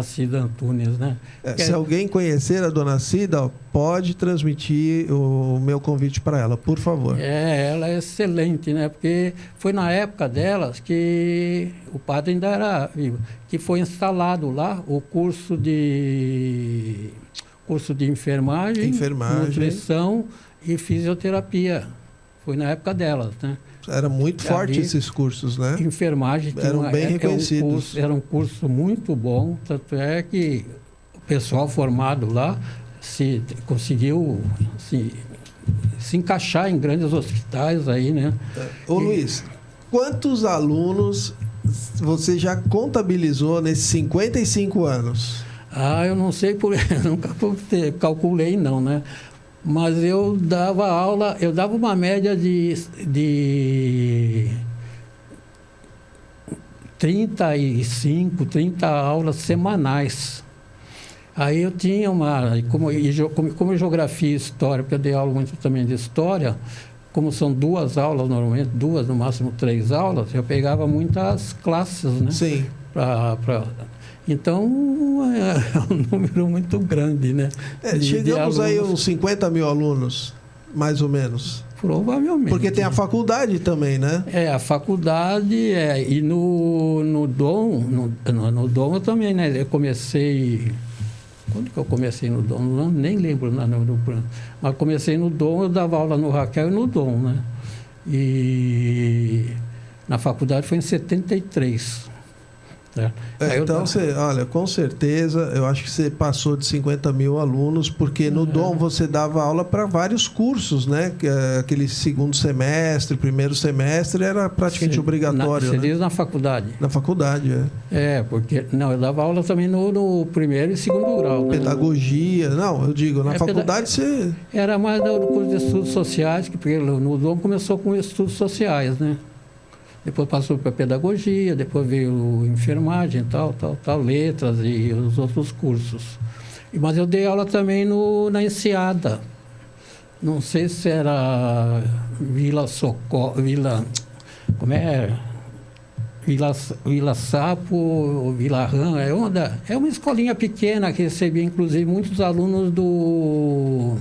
Cida Antunes, né? Se alguém conhecer a dona Cida, pode transmitir o meu convite para ela, por favor. Ela é excelente, né? Porque foi na época delas que o padre ainda era vivo, que foi instalado lá o curso de enfermagem, nutrição e fisioterapia. Foi na época delas, né? Era muito forte esses cursos, né? Enfermagem. Eram bem reconhecidos. Era um curso muito bom, tanto é que o pessoal formado lá conseguiu se encaixar em grandes hospitais aí, né? Luiz, quantos alunos você já contabilizou nesses 55 anos? Eu não sei, eu nunca calculei não, né? Mas eu dava aula, eu dava uma média de 35, 30 aulas semanais. Aí eu tinha como geografia e história, porque eu dei aula muito também de história, como são 2 aulas normalmente, 2, no máximo 3 aulas, eu pegava muitas classes, né? Sim. Então, é um número muito grande, né? Chegamos aí uns 50 mil alunos, mais ou menos. Provavelmente. Porque tem a faculdade também, né? A faculdade, e no Dom eu também, né? Eu comecei... Quando que eu comecei no Dom? Não, nem lembro, mas comecei no Dom, eu dava aula no Raquel e no Dom, né? E na faculdade foi em 73. Então, olha, com certeza, eu acho que você passou de 50 mil alunos, porque no Dom você dava aula para vários cursos, né? Aquele 2º semestre, 1º semestre, era praticamente obrigatório. Você diz na faculdade? Na faculdade, porque... Não, eu dava aula também no 1º e 2º grau. Né? Pedagogia, não, eu digo, na faculdade você... Era mais no curso de estudos sociais, porque no Dom começou com estudos sociais, né? Depois passou para pedagogia, depois veio enfermagem, tal, letras e os outros cursos. Mas eu dei aula também na Enseada. Não sei se era Vila Socorro, como é? Vila Sapo, ou Vila Rã, é uma escolinha pequena que recebia, inclusive, muitos alunos do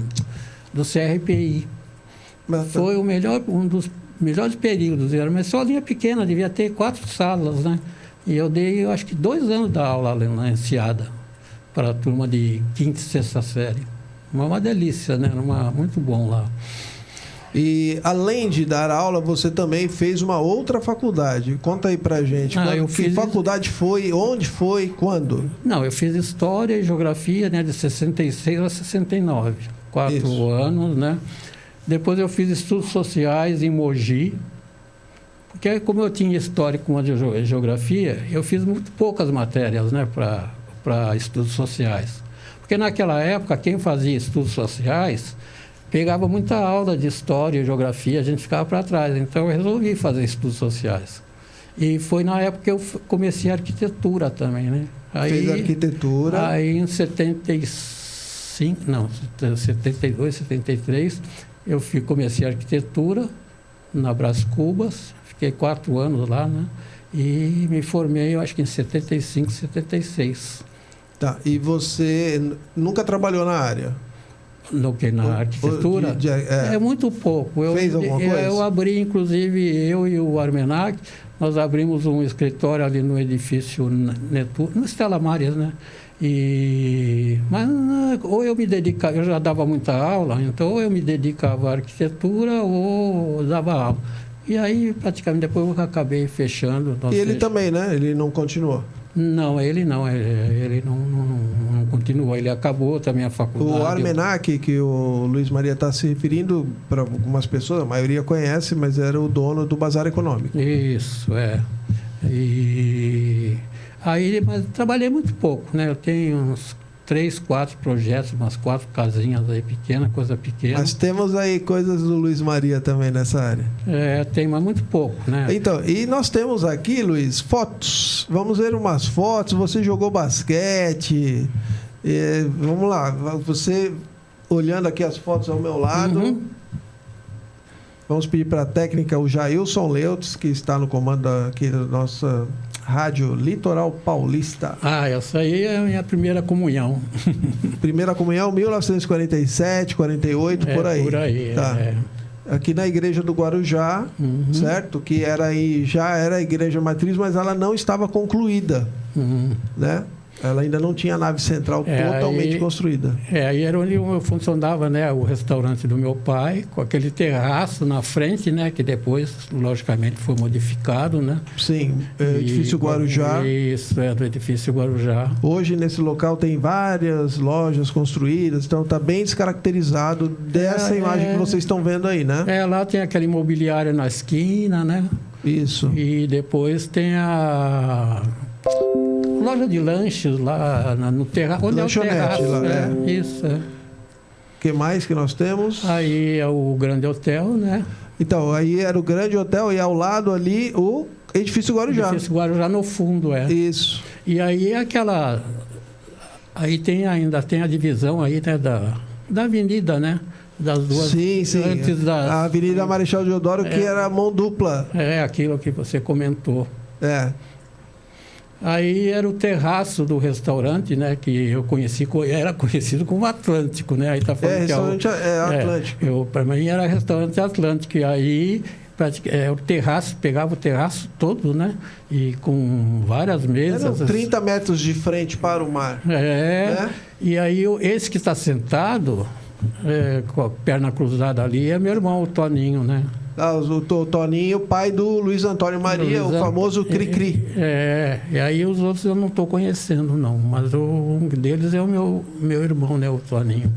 CRPI. Foi um dos melhores períodos. Era uma escolinha pequena, devia ter 4 salas, né? E eu dei, eu acho que 2 anos da aula ali na Enseada, para a turma de 5ª e 6ª série. Uma delícia, né? Muito bom lá. E, além de dar aula, você também fez uma outra faculdade. Conta aí pra gente. Que faculdade foi? Onde foi? Quando? Não, eu fiz História e Geografia, né? De 66 a 69. 4 anos, né? Depois eu fiz Estudos Sociais em Mogi. Porque como eu tinha História com a Geografia, eu fiz muito poucas matérias, né? Para Estudos Sociais. Porque naquela época, quem fazia Estudos Sociais pegava muita aula de História e Geografia, a gente ficava para trás. Então, eu resolvi fazer Estudos Sociais. E foi na época que eu comecei a Arquitetura também, né? Fez Arquitetura. Aí, em 72, 73, eu comecei a Arquitetura na Brás Cubas. Fiquei 4 anos lá, né? E me formei, eu acho que em 75, 76. Tá, e você nunca trabalhou na área? Na arquitetura? É muito pouco. Fez alguma coisa? Eu abri, inclusive, eu e o Armenac, nós abrimos um escritório ali no edifício Netuno, no Stella Maris, né? Mas ou eu me dedicava, eu já dava muita aula, então ou eu me dedicava à arquitetura ou dava aula. E aí, praticamente, depois eu acabei fechando. E ele também, né? Ele não continuou? Não, ele não continuou, ele acabou também a faculdade. O Armenac, que o Luiz Maria está se referindo, para algumas pessoas, a maioria conhece, mas era o dono do Bazar Econômico. Isso, é. Mas trabalhei muito pouco, né? Eu tenho uns 3, 4 projetos, umas 4 casinhas aí pequenas, coisa pequena. Mas temos aí coisas do Luiz Maria também nessa área. Tem, mas muito pouco, né? Então, e nós temos aqui, Luiz, fotos. Vamos ver umas fotos. Você jogou basquete. Vamos lá. Você, olhando aqui as fotos ao meu lado. Uhum. Vamos pedir para a técnica o Jailson Leutz, que está no comando aqui da nossa Rádio Litoral Paulista. Essa aí é a minha primeira comunhão. Primeira comunhão, 1947, 48, por aí. Por aí, tá. Aqui na igreja do Guarujá, certo? Que já era a igreja matriz, mas ela não estava concluída, né? Ela ainda não tinha a nave central totalmente construída. Aí era onde funcionava, né, o restaurante do meu pai, com aquele terraço na frente, né, que depois, logicamente, foi modificado, né? Sim, edifício Guarujá. Isso, do edifício Guarujá. Hoje, nesse local, tem várias lojas construídas, então está bem descaracterizado dessa imagem que vocês estão vendo aí, né? Lá tem aquela imobiliária na esquina, né? Isso. E depois tem a loja de lanches lá no terraço. Onde Lanchonete, é o terraço? Lá, Isso. O que mais que nós temos? Aí é o Grande Hotel, né? Então, aí era o Grande Hotel e ao lado ali o edifício Guarujá. Edifício Guarujá no fundo, Isso. E aí aí ainda tem a divisão aí, né, da avenida, né? Das duas. Sim. Antes a Avenida Marechal Deodoro, que era mão dupla. Aquilo que você comentou. Aí era o terraço do restaurante, né? Que eu era conhecido como Atlântico, né? Aí tá falando restaurante Atlântico. Para mim era restaurante Atlântico. E aí o terraço, pegava o terraço todo, né? E com várias mesas. Eram 30 metros de frente para o mar. Né? E aí esse que está sentado, com a perna cruzada ali, é meu irmão, o Toninho, né? O Toninho, pai do Luiz Antônio Maria, o famoso Cri-Cri. E aí os outros eu não estou conhecendo, não. Mas um deles é o meu irmão, né? O Toninho.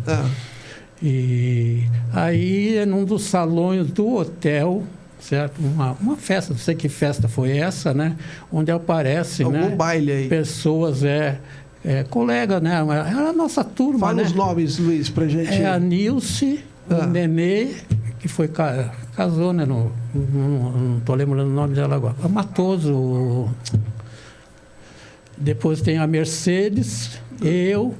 E aí, num dos salões do hotel, certo? Uma festa, não sei que festa foi essa, né? Onde aparece, algum baile aí. Pessoas, colega, né? Era a nossa turma, Fala, né? os nomes, Luiz, pra gente... A Nilce, o Nenê, que foi... Casou, né? Não estou lembrando o nome dela agora. A Matoso. Depois tem a Mercedes, eu,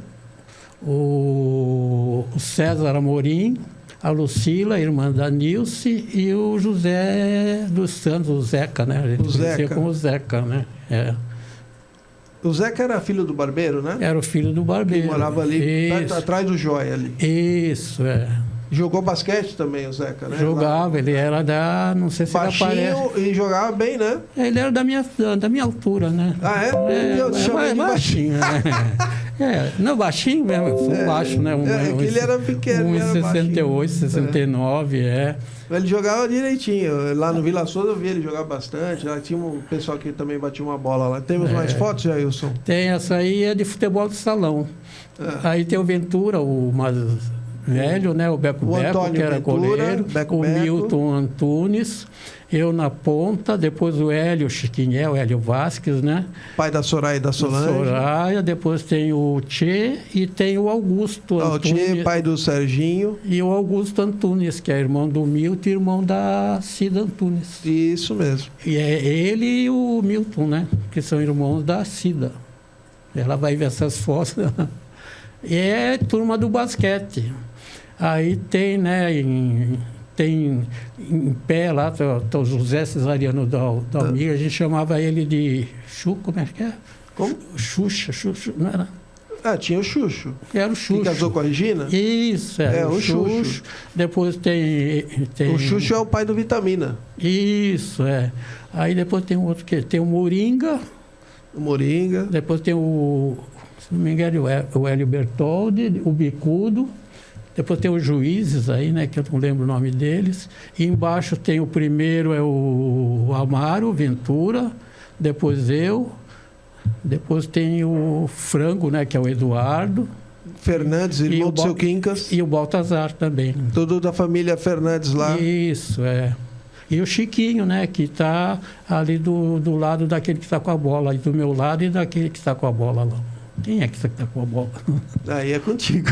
o César Amorim, a Lucila, irmã da Nilce, e o José dos Santos, o Zeca, né? A gente conhecia como Zeca, né? O Zeca era filho do barbeiro, né? Era o filho do barbeiro. Que morava ali, perto, atrás do Joia ali. Isso, Jogou basquete também, o Zeca, né? Jogava, ele era não sei se baixinho, ele aparece. E jogava bem, né? Ele era da minha altura, né? Ah, é? Eu chamei de baixinho, né? Não, baixinho mesmo, eu sou baixo, né? Ele era pequeno, ele era 1,68, 69, Ele jogava direitinho. Lá no Vila Souza eu vi ele jogar bastante. Lá tinha um pessoal que também batia uma bola lá. Temos mais fotos, Jailson? Tem, essa aí é de futebol de salão. Aí tem o Ventura, o mais velho, né? O Beco Beco, que era goleiro. O Milton Antunes. Eu na ponta, depois o Hélio Chiquinhel, o Hélio Vasques, né? Pai da Soraya e da Solange. Soraya, depois tem o Tchê e tem o Augusto Antunes. O Tchê, pai do Serginho. E o Augusto Antunes, que é irmão do Milton e irmão da Cida Antunes. Isso mesmo. E é ele e o Milton, né? Que são irmãos da Cida. Ela vai ver essas fotos. E é turma do basquete. Aí tem, né? Tem em pé lá, o José Cesariano Dalmir, a gente chamava ele de Chuco, como é que é? Como? Xuxa, não era? Tinha o Xuxo. Era o Xuxo. Que casou com a Regina? Isso, o Xuxo. Depois tem... O Xuxo é o pai do Vitamina. Isso, Aí depois tem outro que tem o Moringa. O Moringa. Depois tem se não me engano, o Hélio Bertoldi, o Bicudo. Depois tem os juízes aí, né, que eu não lembro o nome deles. E embaixo tem o primeiro, é o Amaro Ventura, depois eu, depois tem o Frango, né, que é o Eduardo. Fernandes, irmão do seu Quincas. E o Baltazar também. Tudo da família Fernandes lá. Isso, E o Chiquinho, né, que está ali do lado daquele que está com a bola, e do meu lado e daquele que está com a bola lá. Quem é que está com a bola? Aí é contigo.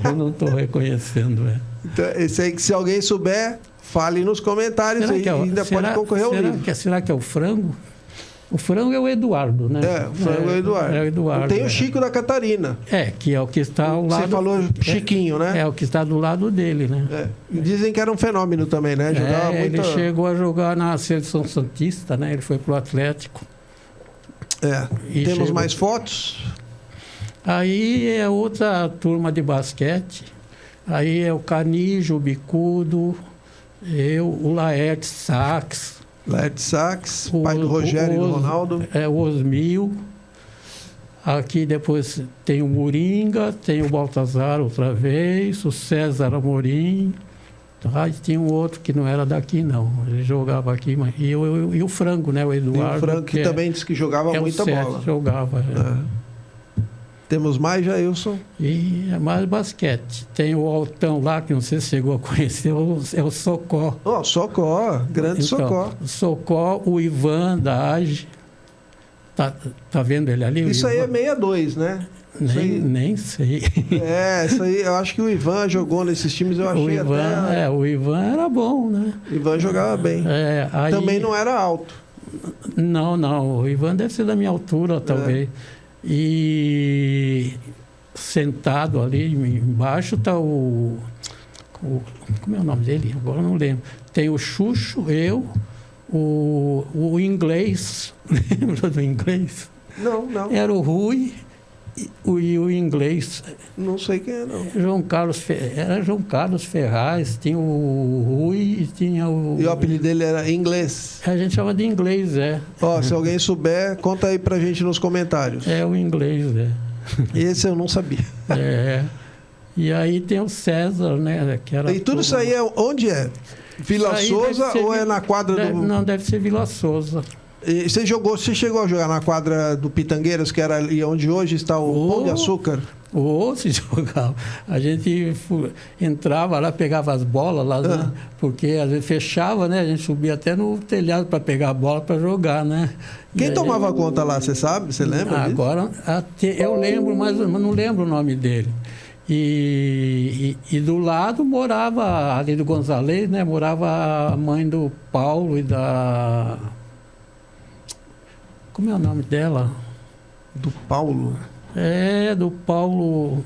Eu não estou reconhecendo. Então, esse aí, se alguém souber, fale nos comentários aí. Ainda pode concorrer ao livro. Será que é o Frango? O Frango é o Eduardo, né? O Frango é o Eduardo. É o Eduardo. Tem o Chico da Catarina. Que é o que está ao lado... Você falou Chiquinho, né? É o que está do lado dele, né? Dizem que era um fenômeno também, né? Jogava muito... Ele chegou a jogar na Seleção Santista, né? Ele foi pro Atlético. Temos mais fotos? Aí é outra turma de basquete. Aí é o Canijo, o Bicudo, o Laerte Sachs. Laerte Sachs, pai do Rogério e do Ronaldo. O Osmil. Aqui depois tem o Moringa, tem o Baltazar outra vez, o César Amorim. E tinha um outro que não era daqui, não. Ele jogava aqui, e o Frango, né? O Eduardo. E o Frango que também disse que jogava muita bola. Jogava. Temos mais, Jailson? E é mais basquete. Tem o Altão lá, que não sei se chegou a conhecer, é o Socó. Socó, grande Socó. O Socó, o Ivan da AGE. Tá vendo ele ali? Isso aí é 62, né? Nem sei. Isso aí, eu acho que o Ivan jogou nesses times, eu achei o Ivan era bom, né? O Ivan jogava bem. Também não era alto. Não, o Ivan deve ser da minha altura, talvez. E sentado ali embaixo está como é o nome dele? Agora não lembro. Tem o Xuxo, eu, o inglês. Lembra do inglês? Não. Era o Rui e o inglês. Não sei quem é, não. Era João Carlos Ferraz, tinha o Rui e tinha o... E o apelido dele era Inglês? A gente chama de Inglês, se alguém souber, conta aí pra gente nos comentários. O Inglês, Esse eu não sabia. E aí tem o César, né? Que era e tudo isso aí onde é? Vila Souza ou é na quadra do... Não, deve ser Vila Souza. E você chegou a jogar na quadra do Pitangueiras, que era ali onde hoje está o Pão de Açúcar? Se jogava. A gente entrava lá, pegava as bolas lá, né? Porque às vezes fechava, né? A gente subia até no telhado para pegar a bola para jogar, né? Quem tomava conta lá, você sabe? Você lembra disso? Agora, eu lembro, mas não lembro o nome dele. E do lado morava, ali do Gonzalez, né? Morava a mãe do Paulo e da... Como é o nome dela? Do Paulo? É, do Paulo.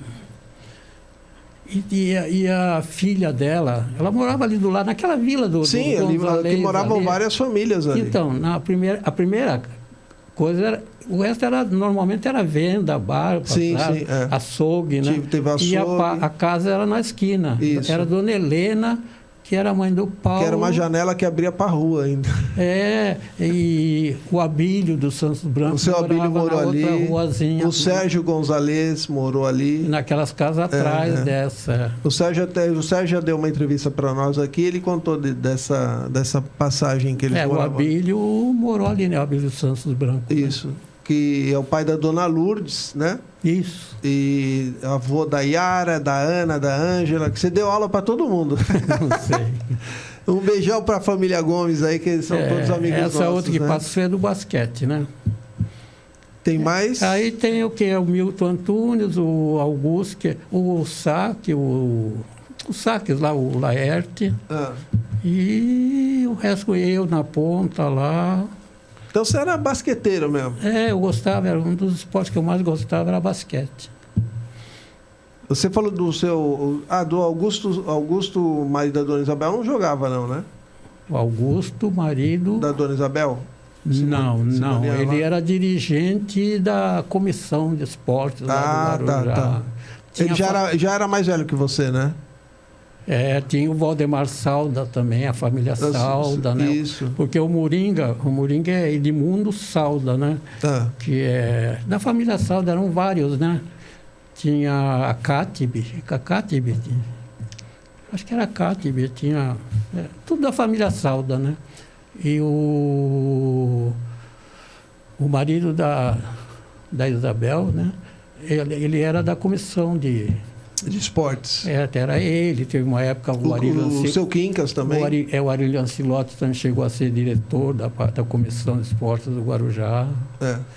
E a filha dela, ela morava ali do lado, naquela vila do Sim, do ali Gonzalez, que moravam ali. várias famílias ali. Então, a primeira coisa era, o resto normalmente era venda, bar, Sim, sabe? sim, é. Açougue, né? Teve açougue. E a casa era na esquina. Isso. Era a Dona Helena, que era a mãe do Paulo. Que era uma janela que abria para a rua ainda. É, e o Abílio dos Santos Brancos O seu Abílio morou na outra ali. ruazinha, O Sérgio Gonzalez morou ali. naquelas casas atrás dessa. O Sérgio já deu uma entrevista para nós aqui, ele contou dessa passagem que eles O moravam. Abílio morou ali, né? O Abílio dos Santos Brancos. Isso. Que é o pai da Dona Lourdes, né? Isso. E avô da Yara, da Ana, da Ângela, que você deu aula para todo mundo. Não sei. Um beijão para a família Gomes aí, que eles são todos amigos nossos. Essa outra que né? passou é do basquete, né? Tem mais? Aí tem o que? O Milton Antunes, o Augusto, o Saque, o Saques lá, o Laerte. Ah. E o resto eu na ponta lá. Então você era basqueteiro mesmo? Eu gostava, era um dos esportes que eu mais gostava, era basquete. Você falou do seu... do Augusto, marido da Dona Isabel, não jogava não, né? O Augusto, marido... Da Dona Isabel? Não. Simoniano Ele lá? era dirigente da comissão de esportes lá do Guarujá. Tá. Ele já era mais velho que você, né? Tinha o Valdemar Salda também, a família Salda, né? Isso. Porque o Moringa é Edmundo Salda, né? Ah. Que é... Da família Salda eram vários, né? Tinha a Cátibe, acho que era a Cátibe, tinha... tudo da família Salda, né? E o marido da Isabel, né? Ele era da comissão de esportes. Era ele, teve uma época... O seu Quincas também? O Arilho Ancilotti também chegou a ser diretor da comissão de esportes do Guarujá.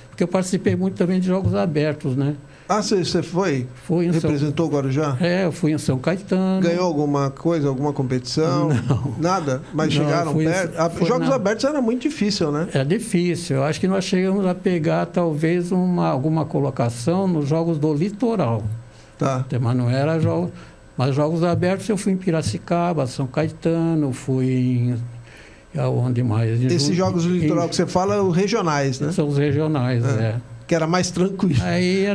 Porque eu participei muito também de jogos abertos, né? Ah, você foi? Fui em Representou o Guarujá? eu fui em São Caetano. Ganhou alguma coisa, alguma competição? Não. Nada? Mas Não, chegaram perto? Jogos abertos era muito difícil, né? É difícil. Eu acho que nós chegamos a pegar talvez alguma colocação nos jogos do litoral. Tá. Mas não era jogo. Mas jogos abertos eu fui em Piracicaba, São Caetano, fui em... Aonde mais? Esses jogos do litoral que você fala, os regionais, né? São os regionais, Que era mais tranquilo.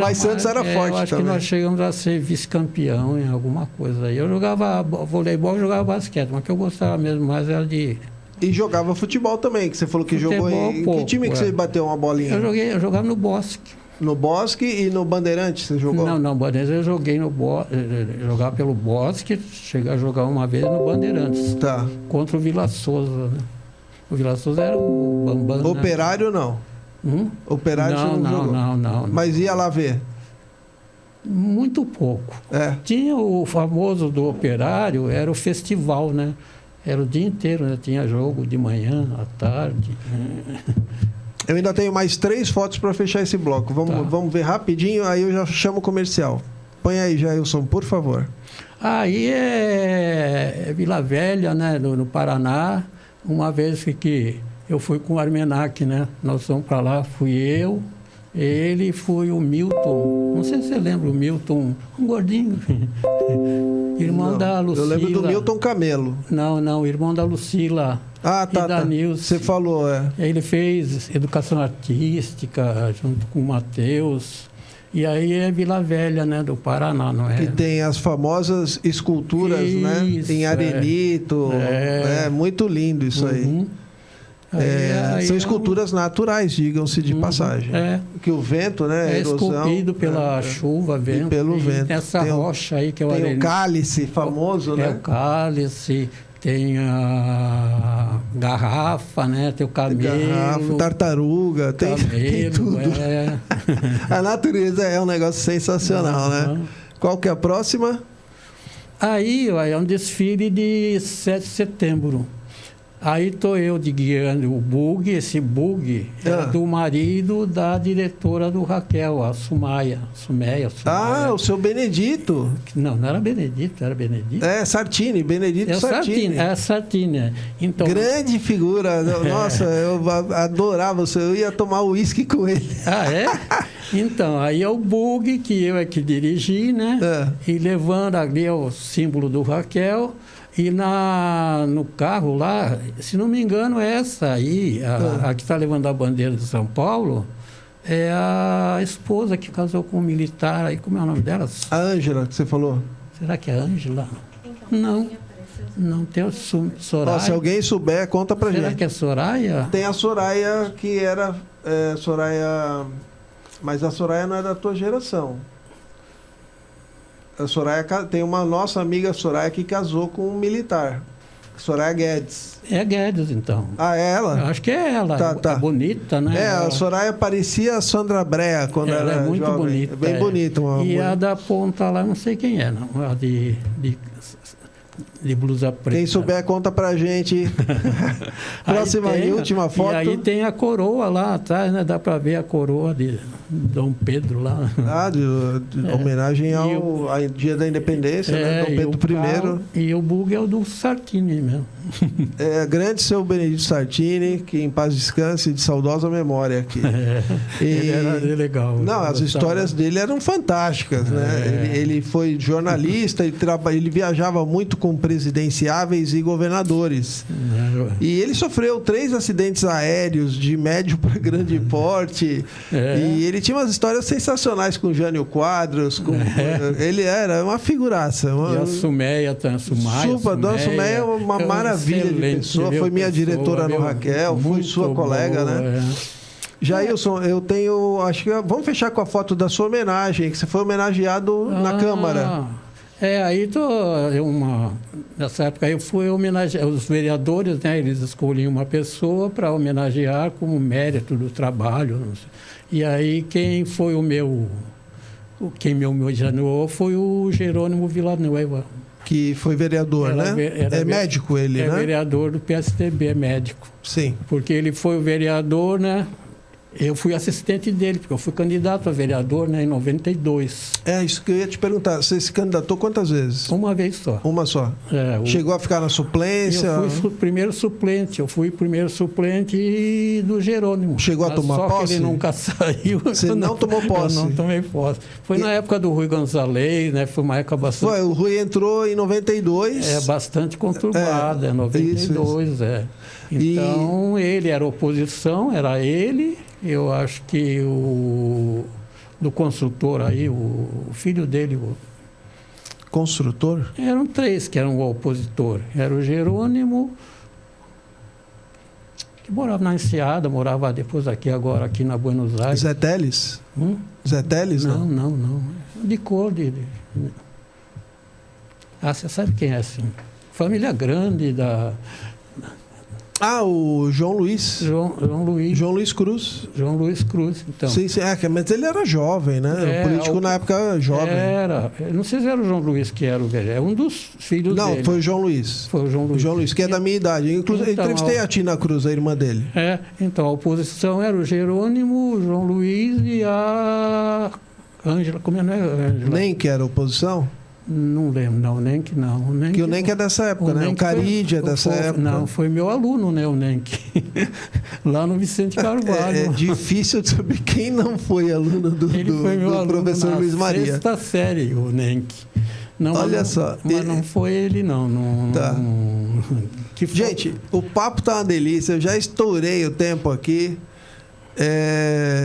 Mas Santos era forte eu acho também. que nós chegamos a ser vice-campeão em alguma coisa aí. Eu jogava voleibol, jogava basquete, mas o que eu gostava mesmo mais era de... E jogava futebol também, que você falou que jogou em... pouco, que time que você bateu uma bolinha? Eu jogava no Bosque. No Bosque e no Bandeirante você jogou? Não, Bandeirantes eu joguei no jogava pelo Bosque, cheguei a jogar uma vez no Bandeirantes. Tá. Contra o Vila Souza, né? O Vila Souza era o Bambam. Operário não? Operário você não jogou? Não. Mas ia lá ver? Muito pouco. Tinha o famoso do Operário, era o festival, né? Era o dia inteiro, né? Tinha jogo de manhã, à tarde. Eu ainda tenho mais 3 fotos para fechar esse bloco. Vamos ver rapidinho, aí eu já chamo o comercial. Põe aí, Jailson, por favor. Aí é Vila Velha, né? No Paraná. Uma vez que eu fui com o Armenac, né? Nós fomos para lá, fui eu, ele, fui o Milton. Não sei se você lembra o Milton, um gordinho. Irmão da Lucila. Eu lembro do Milton Camelo. Não, irmão da Lucila. E da Nilce. Você falou, Ele fez educação artística junto com o Matheus. E aí é Vila Velha, né, do Paraná, não é? Que tem as famosas esculturas, né? Em arenito. É muito lindo isso aí. São esculturas naturais, digam-se de passagem. Que o vento, né? É esculpido pela chuva, vento. E pelo vento. Tem essa rocha aí que é o arenito. Tem o cálice famoso, né? É o cálice, tem a garrafa, né? Tem o camelo. Garrafa, tartaruga, tem tudo. A natureza é um negócio sensacional, né? Qual que é a próxima? Aí é um desfile de 7 de setembro. Aí estou eu guiando o bug. Esse bug é do marido da diretora do Raquel, a Sumeia. Ah, o seu Benedito. Não era Benedito, era Benedito. É, Sartini, Benedito Sartini. É Sartini. Então, grande figura. Nossa, eu adorava você. Eu ia tomar uísque com ele. Ah, é? Então, aí é o bug que eu é que dirigi, né? E levando ali o símbolo do Raquel. E no carro lá, se não me engano, essa aí, a que está levando a bandeira de São Paulo, é a esposa que casou com um militar. Aí, como é o nome dela? A Ângela, que você falou. Será que é a Ângela? Não. Não tem o Soraya. Se alguém souber, conta pra gente. Será que é Soraya? Tem a Soraya, que era Soraya... Mas a Soraya não é da tua geração. A Soraya tem uma nossa amiga Soraya que casou com um militar. Soraya Guedes. É Guedes, então. Ah, é ela? Eu acho que é ela. Tá. É bonita, né? A Soraya parecia a Sandra Brea quando ela era é muito jovem. bonita. É bem bonita. E a da ponta lá, não sei quem é, não. A de blusa preta. Quem souber, conta pra gente. Próxima e última foto. E aí tem a coroa lá atrás, né? Dá pra ver a coroa de Dom Pedro lá. De homenagem ao Dia da Independência, né? Dom Pedro I. E o bug é o do Sartini mesmo. Grande seu Benedito Sartini, que em paz descanse, de saudosa memória aqui. Ele era legal. Não, as histórias dele eram fantásticas, né? Ele foi jornalista, ele viajava muito com presidenciáveis e governadores. E ele sofreu 3 acidentes aéreos de médio para grande porte. E ele tinha umas histórias sensacionais com Jânio Quadros. Ele era uma figuraça. E a Sumeia, a Sumeia é uma maravilha de pessoa. Foi minha diretora no Raquel, foi sua colega, né? Jailson, eu tenho... Acho que vamos fechar com a foto da sua homenagem, que você foi homenageado na Câmara. Aí nessa época eu fui homenagear os vereadores, né? Eles escolhiam uma pessoa para homenagear como mérito do trabalho. Não sei. E aí quem me homenageou foi o Jerônimo Villanueva. Que foi vereador, né? É médico ele, né? É vereador do PSDB, é médico. Sim. Porque ele foi o vereador, né? Eu fui assistente dele, porque eu fui candidato a vereador, né, em 92. Isso que eu ia te perguntar. Você se candidatou quantas vezes? Uma vez só. Uma só? Chegou a ficar na suplência? Eu fui primeiro suplente. Eu fui primeiro suplente do Jerônimo. Chegou a tomar posse? Só que ele nunca saiu. Você não tomou posse? Eu não tomei posse. Foi na época do Rui Gonzalez, né? Foi uma época bastante... O Rui entrou em 92. Bastante conturbada, 92, isso. Então, ele era oposição, era ele... Eu acho que do construtor aí, o filho dele... Construtor? Eram 3 que eram o opositor. Era o Jerônimo, que morava na Enseada, morava depois aqui na Buenos Aires. Zé Teles? Zé Teles, não? Não. De cor dele. Você sabe quem é, assim? Família grande da... o João Luiz. João Luiz Cruz. João Luiz Cruz, então. Sim, mas ele era jovem, né? Político na época jovem. Não sei se era o João Luiz que era o velho. É um dos filhos dele. Não, foi o João Luiz. Foi o João Luiz. O João Luiz, que é da minha idade. Inclusive, entrevistei a Tina Cruz, a irmã dele. Então, a oposição era o Jerônimo, o João Luiz e a Ângela. Como é, não é Ângela? Nem que era oposição? Não lembro, não, Nenck não. Que o Nenck é dessa época, né? O Carid é dessa época. Não, foi meu aluno, né, o Nenck. Lá no Vicente Carvalho. É difícil de saber quem não foi aluno do professor Luiz Maria. 6ª série, o Nenck. Olha só. Mas não foi ele, não. Tá. Gente, o papo tá uma delícia. Eu já estourei o tempo aqui.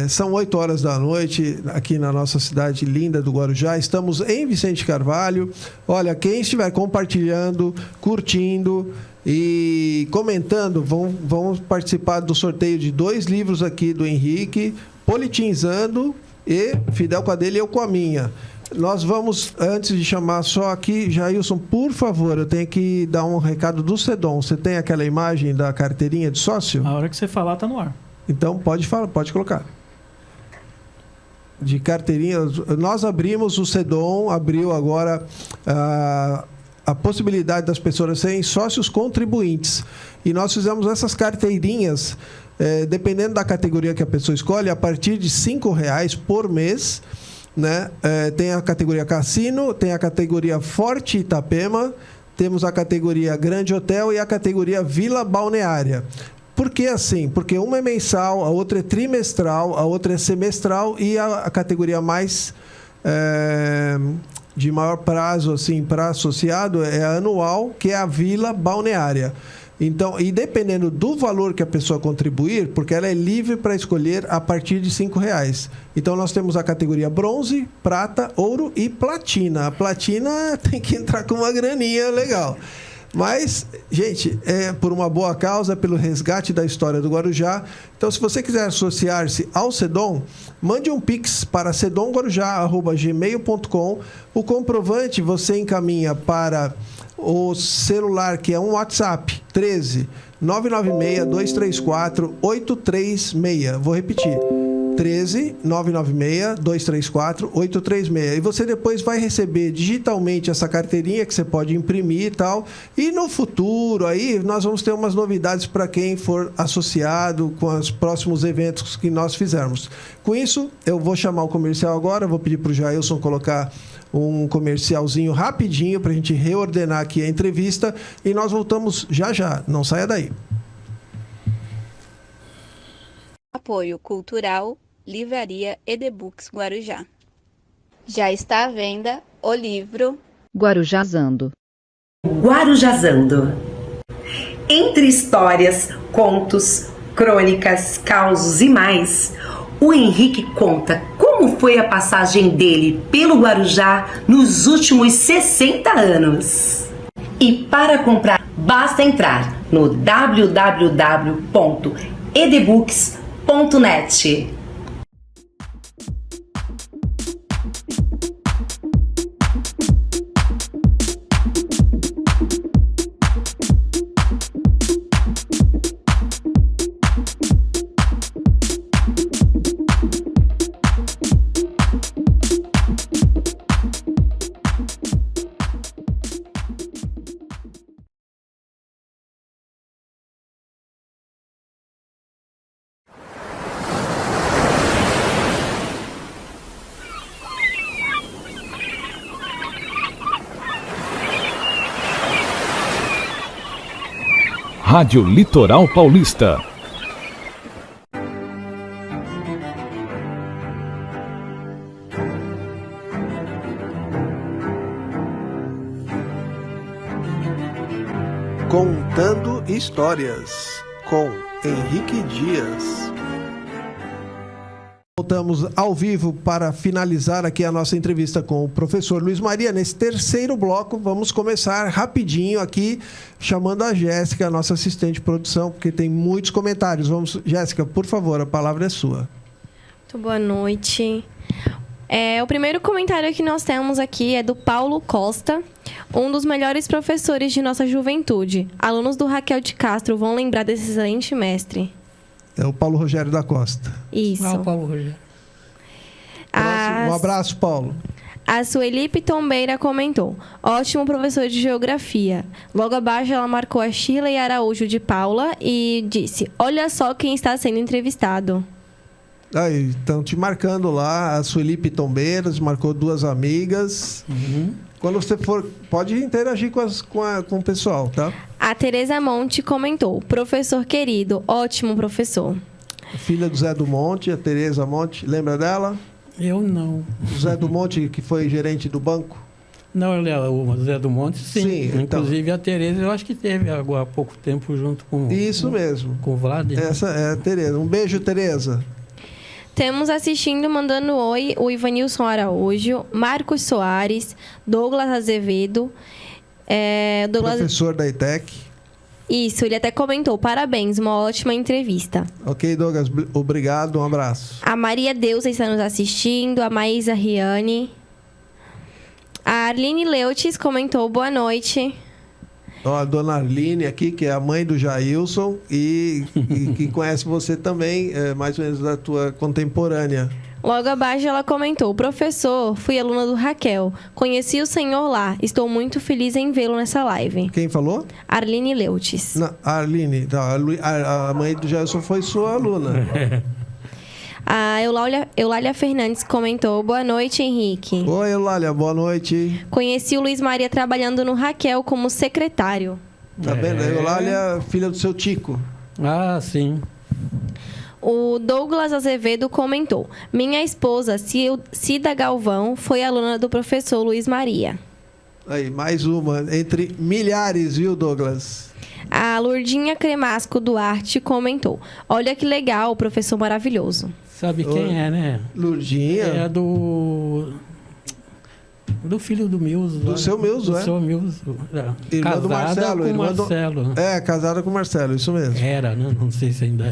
São 8 horas da noite aqui na nossa cidade linda do Guarujá. Estamos em Vicente Carvalho. Olha, quem estiver compartilhando, curtindo e comentando, vão participar do sorteio de 2 livros aqui do Henrique, Politizando e Fidel com a dele e eu com a minha. Nós vamos, antes de chamar só aqui, Jailson, por favor, eu tenho que dar um recado do Sedom. Você tem aquela imagem da carteirinha de sócio? A hora que você falar, tá no ar. Então, pode colocar. De carteirinha. Nós abrimos, o Sedom abriu agora a a possibilidade das pessoas serem sócios contribuintes. E nós fizemos essas carteirinhas, dependendo da categoria que a pessoa escolhe, a partir de R$ 5,00 por mês. Né? Tem a categoria Cassino, tem a categoria Forte Itapema, temos a categoria Grande Hotel e a categoria Vila Balneária. Por que assim? Porque uma é mensal, a outra é trimestral, a outra é semestral e a categoria mais de maior prazo assim, para associado é a anual, que é a Vila Balneária. Então, e dependendo do valor que a pessoa contribuir, porque ela é livre para escolher a partir de R$ 5,00. Então, nós temos a categoria bronze, prata, ouro e platina. A platina tem que entrar com uma graninha legal. Mas, gente, é por uma boa causa, pelo resgate da história do Guarujá. Então, se você quiser associar-se ao SEDOM, mande um pix para sedomguarujá@gmail.com. O comprovante você encaminha para o celular, que é um WhatsApp, 13 996 234 836. Vou repetir. 13 996 234 836. E você depois vai receber digitalmente essa carteirinha que você pode imprimir e tal. E no futuro aí nós vamos ter umas novidades para quem for associado com os próximos eventos que nós fizermos. Com isso, eu vou chamar o comercial agora, vou pedir para o Jailson colocar um comercialzinho rapidinho para a gente reordenar aqui a entrevista e nós voltamos já já. Não saia daí. Apoio Cultural, Livraria Edebooks Guarujá. Já está à venda o livro Guarujazando. Guarujazando. Entre histórias, contos, crônicas, causos e mais, o Henrique conta como foi a passagem dele pelo Guarujá nos últimos 60 anos. E para comprar, basta entrar no www.edebooks.net. Rádio Litoral Paulista. Contando Histórias, com Henrique Dias. Voltamos ao vivo para finalizar aqui a nossa entrevista com o professor Luiz Maria. Nesse terceiro bloco, vamos começar rapidinho aqui, chamando a Jéssica, a nossa assistente de produção, porque tem muitos comentários. Vamos, Jéssica, por favor, a palavra é sua. Muito boa noite. O primeiro comentário que nós temos aqui é do Paulo Costa, um dos melhores professores de nossa juventude. Alunos do Raquel de Castro vão lembrar desse excelente mestre. É o Paulo Rogério da Costa. Isso. Ah, o Paulo Rogério. Um abraço, Paulo. A Sueli Pitombeira comentou: ótimo professor de geografia. Logo abaixo ela marcou a Shirley Araújo de Paula e disse: olha só quem está sendo entrevistado. Aí, estão te marcando lá, a Sueli Pitombeiras, marcou duas amigas. Uhum. Quando você for, pode interagir com o pessoal, tá? A Tereza Monte comentou: professor querido, ótimo professor. Filha do Zé do Monte, a Tereza Monte, lembra dela? Eu não. O Zé do Monte, que foi gerente do banco? Não, o Zé do Monte, sim. Sim, então. Inclusive a Tereza, eu acho que teve agora há pouco tempo junto com... Isso mesmo. Com o Vlad. Essa é a Tereza. Um beijo, Tereza. Temos assistindo, mandando oi, o Ivanilson Araújo, Marcos Soares, Douglas Azevedo. Professor da ITEC. Isso, ele até comentou: parabéns, uma ótima entrevista. Ok, Douglas, obrigado, um abraço. A Maria Deusa está nos assistindo, a Maísa Riane. A Arline Leutes comentou: boa noite. Ó, a dona Arline aqui, que é a mãe do Jailson e que conhece você também, mais ou menos da tua contemporânea. Logo abaixo ela comentou: professor, fui aluna do Raquel. Conheci o senhor lá. Estou muito feliz em vê-lo nessa live. Quem falou? Arline Leutes. Não, a Arline. Não, a mãe do Gelson foi sua aluna. A Eulália Fernandes comentou: boa noite, Henrique. Oi, Eulália, boa noite. Conheci o Luiz Maria trabalhando no Raquel como secretário. Tá vendo? A Eulália, filha do seu Tico. Ah, sim. O Douglas Azevedo comentou: minha esposa, Cida Galvão, foi aluna do professor Luiz Maria. Aí, mais uma, entre milhares, viu, Douglas? A Lourdinha Cremasco Duarte comentou: olha que legal, professor maravilhoso. Sabe quem é, né? Lourdinha? É do filho do Milzo. Do seu Milzo, do é? seu Milzo. Irmã do Marcelo. Com Irmã Marcelo. Casada com o Marcelo, isso mesmo. Era, né? Não sei se ainda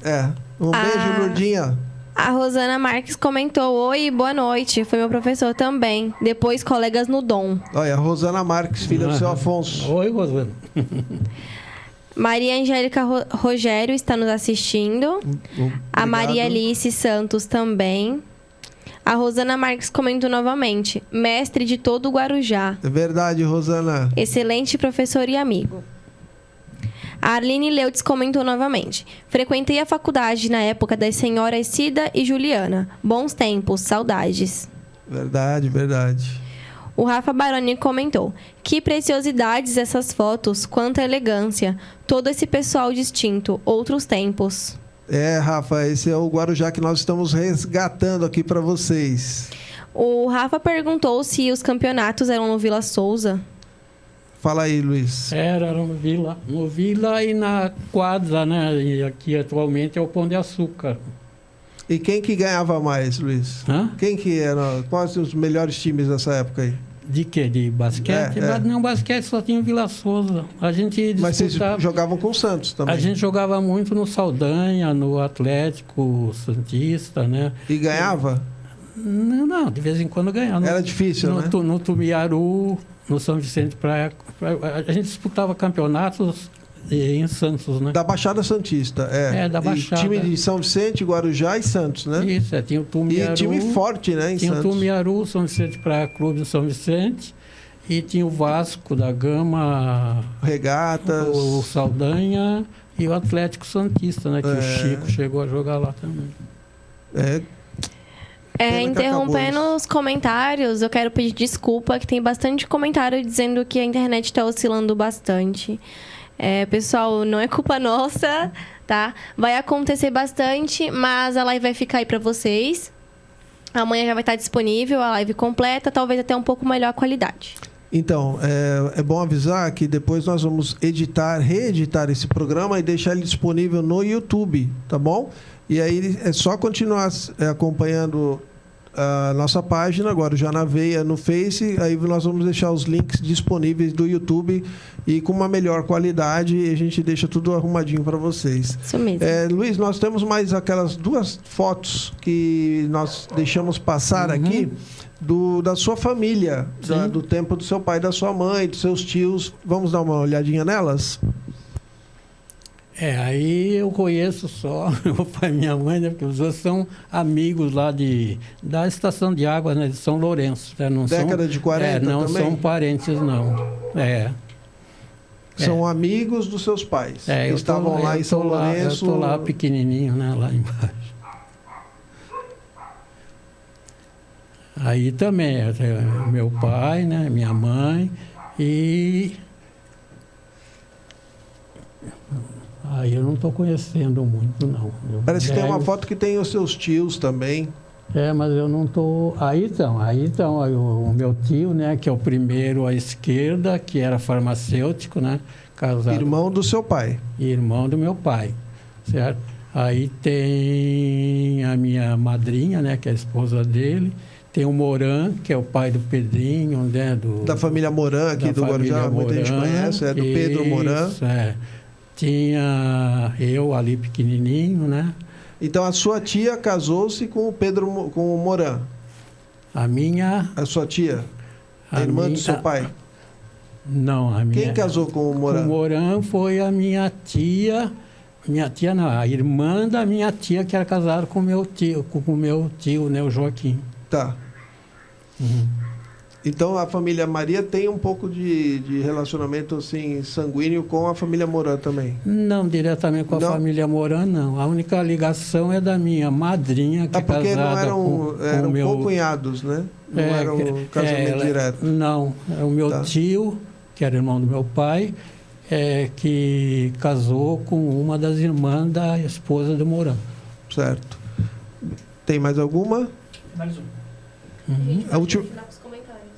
é. Um beijo, Lourdinha. A Rosana Marques comentou: oi, boa noite. Foi meu professor também. Depois, colegas no Dom. Olha, a Rosana Marques, filha do seu Afonso. Oi, Rosana. Maria Angélica Rogério está nos assistindo. A Maria Alice Santos também. A Rosana Marques comentou novamente: mestre de todo o Guarujá. É verdade, Rosana. Excelente professor e amigo. A Arline Leutes comentou novamente: frequentei a faculdade na época das senhoras Cida e Juliana. Bons tempos, saudades. Verdade, verdade. O Rafa Baroni comentou: que preciosidades essas fotos, quanta elegância. Todo esse pessoal distinto, outros tempos. Rafa, esse é o Guarujá que nós estamos resgatando aqui para vocês. O Rafa perguntou se os campeonatos eram no Vila Souza. Fala aí, Luiz. Era no Vila e na quadra, né? E aqui atualmente é o Pão de Açúcar. E quem que ganhava mais, Luiz? Hã? Quem que era? Quais os melhores times dessa época aí? De quê? De basquete? Não, basquete só tinha o Vila Souza. A gente disputava... Mas vocês jogavam com o Santos também? A gente jogava muito no Saldanha, no Atlético Santista, né? E ganhava? Não, de vez em quando ganhava. Era difícil, né? No Tumiaru, no São Vicente Praia. A gente disputava campeonatos em Santos, né? Da Baixada Santista, da Baixada. E time de São Vicente, Guarujá e Santos, né? Isso, tinha o Tumiaru. E time forte, né, em tinha Santos. Tinha o Tumiaru, São Vicente Praia Clube de São Vicente. E tinha o Vasco da Gama. Regatas. O Saldanha e o Atlético Santista, né? Que o Chico chegou a jogar lá também. Interrompendo os comentários, eu quero pedir desculpa, que tem bastante comentário dizendo que a internet está oscilando bastante. Pessoal, não é culpa nossa, tá? Vai acontecer bastante, mas a live vai ficar aí para vocês. Amanhã já vai estar disponível a live completa, talvez até um pouco melhor a qualidade. Então, é bom avisar que depois nós vamos reeditar esse programa e deixar ele disponível no YouTube, tá bom? E aí é só continuar acompanhando a nossa página, agora já na Veia, no Face, aí nós vamos deixar os links disponíveis do YouTube e com uma melhor qualidade, a gente deixa tudo arrumadinho para vocês. Isso mesmo. Luiz, nós temos mais aquelas 2 fotos que nós deixamos passar aqui da sua família, do tempo do seu pai, da sua mãe, dos seus tios. Vamos dar uma olhadinha nelas? Aí eu conheço só meu pai e minha mãe, né? Porque os dois são amigos lá da estação de água, né? De São Lourenço. Né? Não Década de 40 não também? São parentes, não. São amigos dos seus pais. Estavam lá em São Lourenço. Eu estou lá pequenininho, né? Lá embaixo. Aí também, meu pai, né? Minha mãe e... Aí eu não estou conhecendo muito, não. Parece que tem uma foto que tem os seus tios também. Mas eu não estou... Aí então, o meu tio, né, que é o primeiro à esquerda, que era farmacêutico, né, casado. Irmão do seu pai. Irmão do meu pai, certo? Aí tem a minha madrinha, né, que é a esposa dele. Tem o Moran, que é o pai do Pedrinho, né, da família Moran, aqui do Guarujá, muita gente conhece, do Pedro Moran. Tinha eu ali pequenininho, né? Então a sua tia casou-se com o Moran? A sua tia? A irmã do seu pai? Não, a minha... Quem casou com o Moran? O Moran foi a minha tia, Minha tia não, a irmã da minha tia que era casada com o meu tio, né, o Joaquim. Tá. Então a família Maria tem um pouco de relacionamento assim sanguíneo com a família Moran também? Não diretamente com a família Moran, não. A única ligação é da minha madrinha, que é porque casada eram com o meu... co-cunhados, né? Não era um casamento direto. Não, é o meu tio, que era irmão do meu pai, que casou com uma das irmãs da esposa do Moran. Certo. Tem mais alguma? Mais uma. A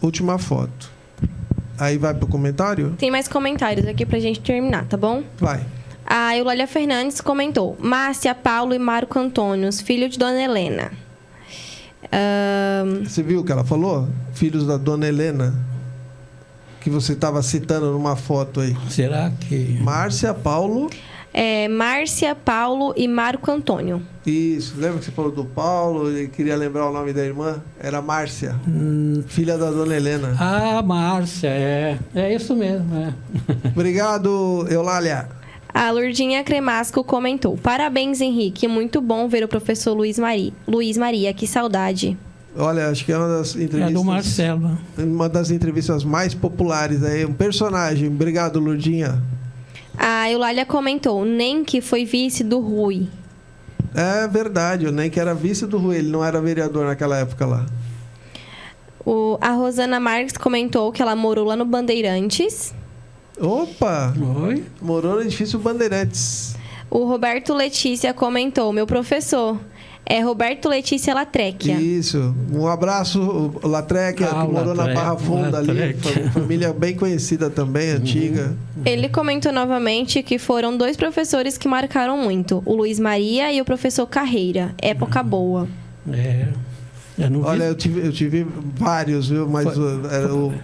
última foto. Aí vai pro comentário? Tem mais comentários aqui pra gente terminar, tá bom? Vai. A Eulália Fernandes comentou: Márcia, Paulo e Marco Antônio, filho de Dona Helena. Você viu o que ela falou? Filhos da Dona Helena. Que você estava citando numa foto aí. Será que... Márcia, Paulo... Márcia, Paulo e Marco Antônio. Isso. Lembra que você falou do Paulo? Ele queria lembrar o nome da irmã? Era Márcia. Filha da Dona Helena. Ah, Márcia, é isso mesmo. Obrigado, Eulália. A Lourdinha Cremasco comentou: Parabéns, Henrique. Muito bom ver o professor Luiz Maria. Que saudade. Olha, acho que é uma das entrevistas... É do Marcelo. Uma das entrevistas mais populares aí. Um personagem. Obrigado, Lourdinha. A Eulália comentou: Nem que foi vice do Rui. É verdade, o Nenk era vice do Rui. Ele não era vereador naquela época lá. A Rosana Marques comentou que ela morou lá no Bandeirantes. Opa! Oi? Morou no edifício Bandeirantes. O Roberto Letícia comentou: Meu professor é Roberto Letícia Latréquia. Isso. Um abraço, Latréquia, que morou na Barra Funda ali. Família bem conhecida também, antiga. Ele comentou novamente que foram 2 professores que marcaram muito: o Luiz Maria e o professor Carreira. Época boa. Olha, eu tive vários, viu? Mas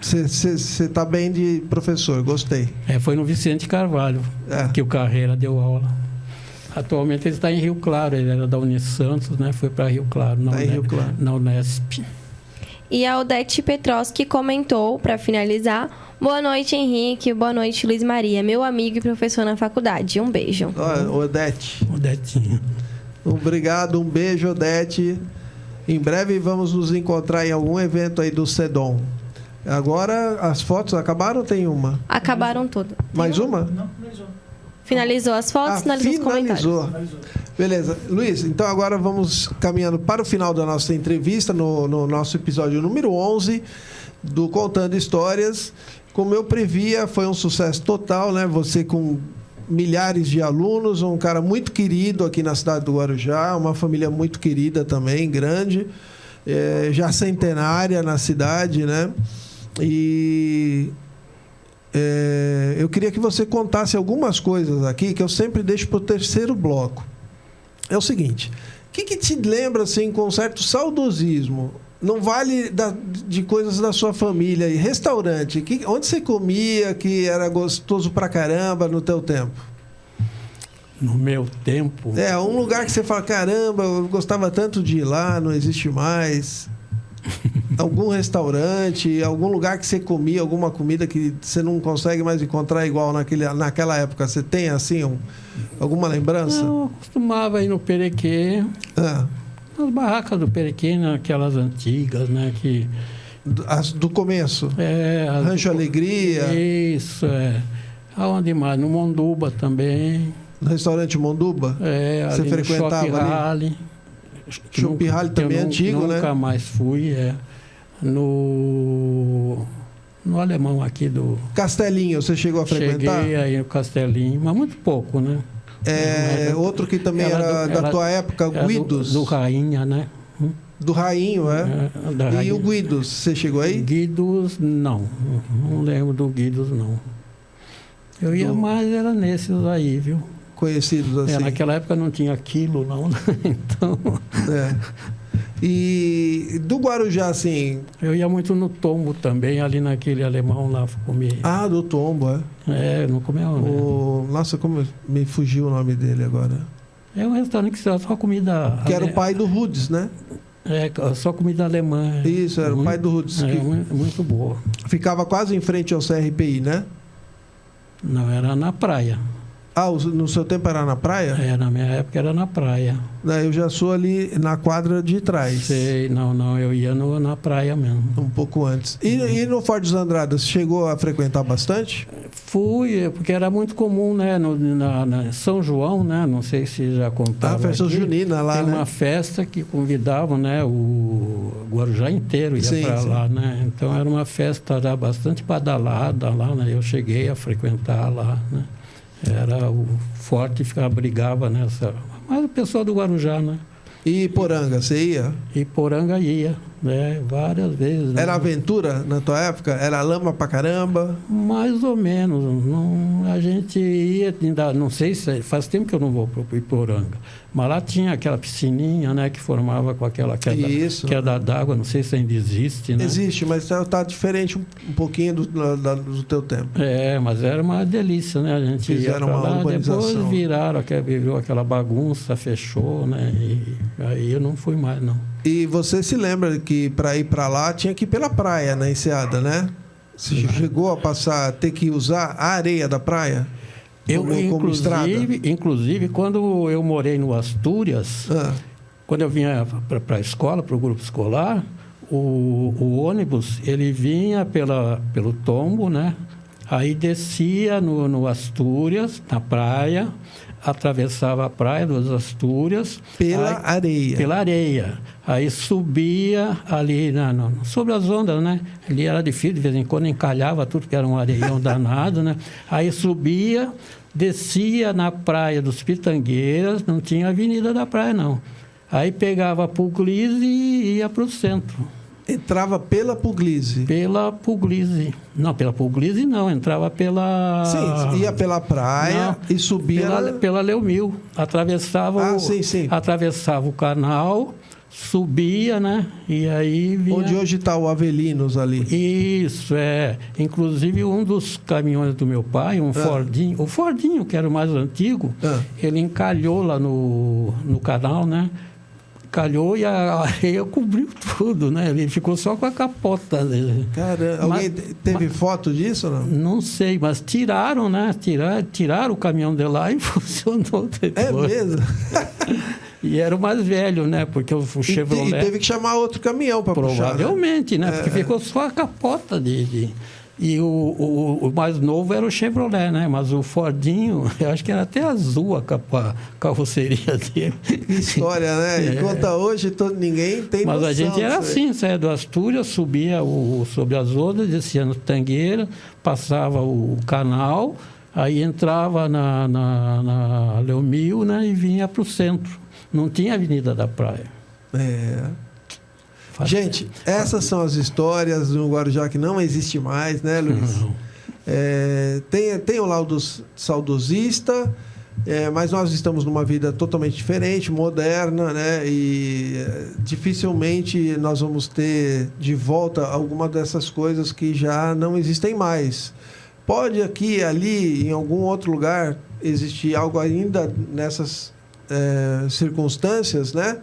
você tá bem de professor, gostei. Foi no Vicente Carvalho que o Carreira deu aula. Atualmente ele está em Rio Claro, ele era da Unisantos, né? Foi para Rio Claro, na Unesp. E a Odete Petroski comentou, para finalizar: Boa noite, Henrique. Boa noite, Luiz Maria, meu amigo e professor na faculdade. Um beijo. Odete. Odetinha. Obrigado, um beijo, Odete. Em breve vamos nos encontrar em algum evento aí do SEDOM. Agora, as fotos acabaram ou tem uma? Acabaram todas. Mais uma? Não, finalizou. Finalizou as fotos, finalizou os comentários. Finalizou. Beleza. Luiz, então agora vamos caminhando para o final da nossa entrevista, no nosso episódio número 11 do Contando Histórias. Como eu previa, foi um sucesso total, né? Você com milhares de alunos, um cara muito querido aqui na cidade do Guarujá, uma família muito querida também, grande, já centenária na cidade, né? E... eu queria que você contasse algumas coisas aqui que eu sempre deixo para o terceiro bloco. É o seguinte: o que te lembra assim com um certo saudosismo? Não vale de coisas da sua família. E restaurante, onde você comia que era gostoso pra caramba no teu tempo? No meu tempo? Um lugar que você fala: caramba, eu gostava tanto de ir lá, não existe mais. Algum restaurante, algum lugar que você comia, alguma comida que você não consegue mais encontrar igual naquela época. Você tem, assim, alguma lembrança? Eu costumava ir no Perequê. As barracas do Perequê, aquelas antigas, né? As do começo? Rancho Alegria? Isso, Aonde mais? No Monduba também. No restaurante Monduba? Você ali frequentava ali? Shopping Rally também é antigo, né? Nunca mais fui, No Alemão aqui do... Castelinho, você chegou a frequentar? Cheguei aí no Castelinho, mas muito pouco, né? Outro que também era da tua época, Guidos. Do Rainha, né? Do Rainho, E o Guidos, você chegou aí? Guidos, não. Não lembro do Guidos, não. Eu ia mais, era nesses aí, viu? Conhecidos assim. Naquela época não tinha quilo, não. Então... E do Guarujá, assim... Eu ia muito no Tombo também, ali naquele alemão lá, comer. Do Tombo, não comia... Nossa, como me fugiu o nome dele agora. É um restaurante que só comida... Que era o pai do Rudes, né? Só comida alemã. Isso, era o pai do Rudes. Muito boa. Ficava quase em frente ao CRPI, né? Não, era na praia. Ah, no seu tempo era na praia? Na minha época era na praia. Eu já sou ali na quadra de trás. Sei, não, eu ia na praia mesmo. Um pouco antes. E no Forte dos Andradas, chegou a frequentar bastante? Fui, porque era muito comum, né? Na São João, né? Não sei se já contaram. A festa junina lá, tem né? uma festa que convidavam, né? O Guarujá inteiro ia para lá, né? Então era uma festa já bastante badalada lá, né? Eu cheguei a frequentar lá, né? Era o forte que abrigava nessa... Mas o pessoal do Guarujá, né? E Iporanga, você ia? Iporanga ia, né? Várias vezes. Né? Era aventura na tua época? Era lama pra caramba? Mais ou menos. Não, a gente ia, ainda, não sei se... Faz tempo que eu não vou para o Iporanga. Mas lá tinha aquela piscininha, né? Que formava com aquela queda d'água. Não sei se ainda existe, né? Existe, mas está diferente um pouquinho do teu tempo. Mas era uma delícia, né? A gente Fizeram ia uma lá, urbanização. depois virou aquela bagunça, fechou, né? E aí eu não fui mais, não. E você se lembra que para ir para lá tinha que ir pela praia, na Enseada, né? Você chegou a ter que usar a areia da praia? Como estrada? Inclusive, quando eu morei no Astúrias, quando eu vinha para a escola, para o grupo escolar, o ônibus, ele vinha pelo tombo, né? Aí descia no Astúrias, na praia, atravessava a praia dos Astúrias. Pela areia. Aí subia ali sobre as ondas, né? Ali era difícil, de vez em quando encalhava tudo, que era um areião danado, né? Aí subia, descia na praia dos Pitangueiras, não tinha avenida da praia, não. Aí pegava a Puglise e ia para o centro. Entrava pela Puglise? Pela Puglise. Não, pela Puglise não, entrava pela... Sim, ia pela praia e subia... Pela Leomil. Atravessava atravessava o canal, subia, né? E aí vinha... Onde hoje está o Avelinos ali. Isso, Inclusive, um dos caminhões do meu pai, Fordinho, o Fordinho, que era o mais antigo, ele encalhou lá no canal, né? Calhou e a areia cobriu tudo, né? Ele ficou só com a capota dele. Caramba, alguém teve foto disso ou não? Não sei, mas tiraram, né? Tiraram o caminhão de lá e funcionou depois. É mesmo? E era o mais velho, né? Porque o Chevrolet... E teve que chamar outro caminhão para puxar. Provavelmente, né? Porque ficou só a capota E o mais novo era o Chevrolet, né? Mas o Fordinho, eu acho que era até azul a carroceria dele. Que história, né? E conta hoje, ninguém tem Mas noção. a gente era assim, saía do Astúrias, subia sobre as ondas, descia no Tangueira, passava o canal, aí entrava na Leomil, né? E vinha para o centro. Não tinha Avenida da Praia. Gente, essas são as histórias do Guarujá que não existe mais, né, Luiz? Tem o laudo saudosista, mas nós estamos numa vida totalmente diferente, moderna, né? E dificilmente nós vamos ter de volta alguma dessas coisas que já não existem mais. Pode aqui, ali, em algum outro lugar, existir algo ainda nessas circunstâncias, né?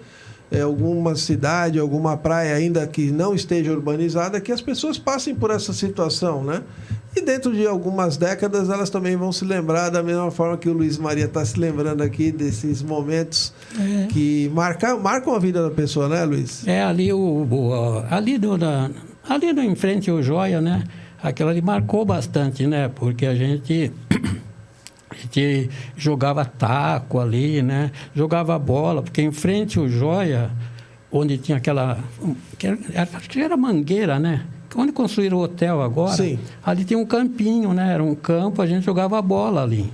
Alguma cidade, alguma praia ainda que não esteja urbanizada, que as pessoas passem por essa situação, né? E dentro de algumas décadas elas também vão se lembrar da mesma forma que o Luiz Maria está se lembrando aqui desses momentos que marcam a vida da pessoa, né, Luiz? Ali no em frente ao Joia, né? Aquela ali marcou bastante, né? Porque a gente jogava taco ali, né? Jogava bola, porque em frente ao Joia, onde tinha acho que era Mangueira, né? Onde construíram o hotel agora, sim, ali tinha um campinho, né? Era um campo, a gente jogava bola ali,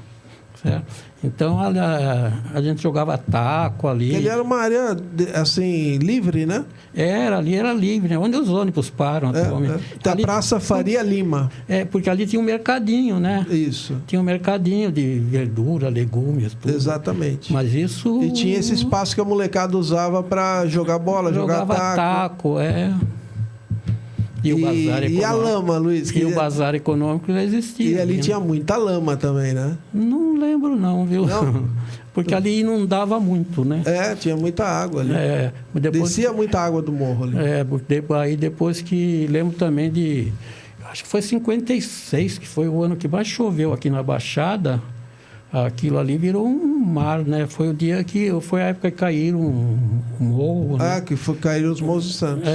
certo? Então, a gente jogava taco ali. Ele era uma área, assim, livre, né? Ali era livre, né? Onde os ônibus param atualmente. Da Praça Faria Lima. Porque ali tinha um mercadinho, né? Isso. Tinha um mercadinho de verdura, legumes, tudo. Exatamente. Mas isso... E tinha esse espaço que a molecada usava para jogar bola, jogar taco. Jogava taco, E o bazar econômico. E a lama, Luiz? E o bazar econômico já existia. E ali tinha muita lama também, né? Não lembro não, viu? Não? Porque ali inundava muito, né? Tinha muita água ali. Descia muita água do morro ali. Aí depois que... Lembro também acho que foi 56, que foi o ano que mais choveu aqui na Baixada. aquilo ali virou um mar, né? Foi a época que caíram um morro, né? Caíram os morros de Santos.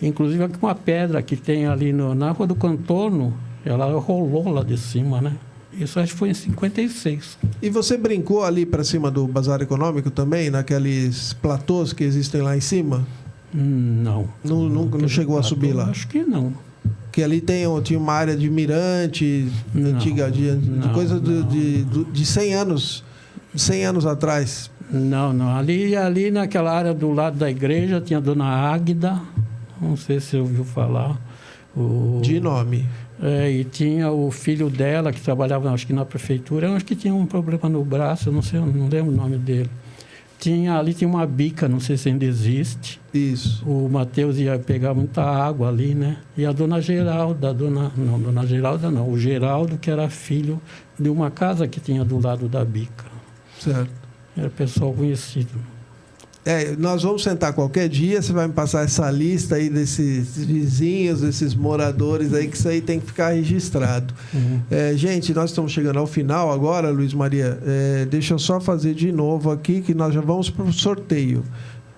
Inclusive uma pedra que tem ali na Rua do Contorno, ela rolou lá de cima, né? Isso acho que foi em 56. E você brincou ali para cima do Bazar Econômico também, naqueles platôs que existem lá em cima? Não. Não chegou a subir lá? Acho que não. Que ali tinha uma área de mirante antiga, de coisa de 100 anos. 100 anos atrás. Não. Ali naquela área do lado da igreja tinha a Dona Águida, não sei se você ouviu falar. De nome. E tinha o filho dela, que trabalhava, acho que na prefeitura, acho que tinha um problema no braço, eu não lembro o nome dele. Ali tinha uma bica, não sei se ainda existe. Isso. O Matheus ia pegar muita água ali, né? E a Dona Geralda, o Geraldo, que era filho de uma casa que tinha do lado da bica. Certo. Era pessoal conhecido. Nós vamos sentar qualquer dia, você vai me passar essa lista aí desses vizinhos, desses moradores aí, que isso aí tem que ficar registrado. Gente, nós estamos chegando ao final agora, Luiz Maria. Deixa eu só fazer de novo aqui, que nós já vamos para o sorteio.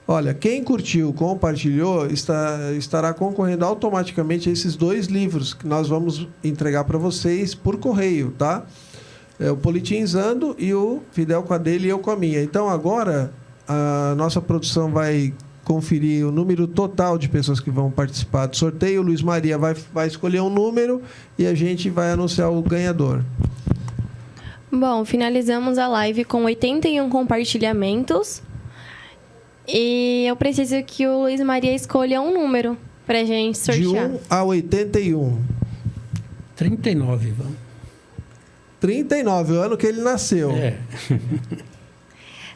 Olha, quem curtiu, compartilhou, estará concorrendo automaticamente a esses 2 livros que nós vamos entregar para vocês por correio, tá? O Politizando e o Fidel com a dele e eu com a minha. Então, agora, a nossa produção vai conferir o número total de pessoas que vão participar do sorteio. O Luiz Maria vai escolher um número e a gente vai anunciar o ganhador. Bom, finalizamos a live com 81 compartilhamentos. E eu preciso que o Luiz Maria escolha um número pra gente sortear. De 1 a 81. 39, vamos. 39, o ano que ele nasceu.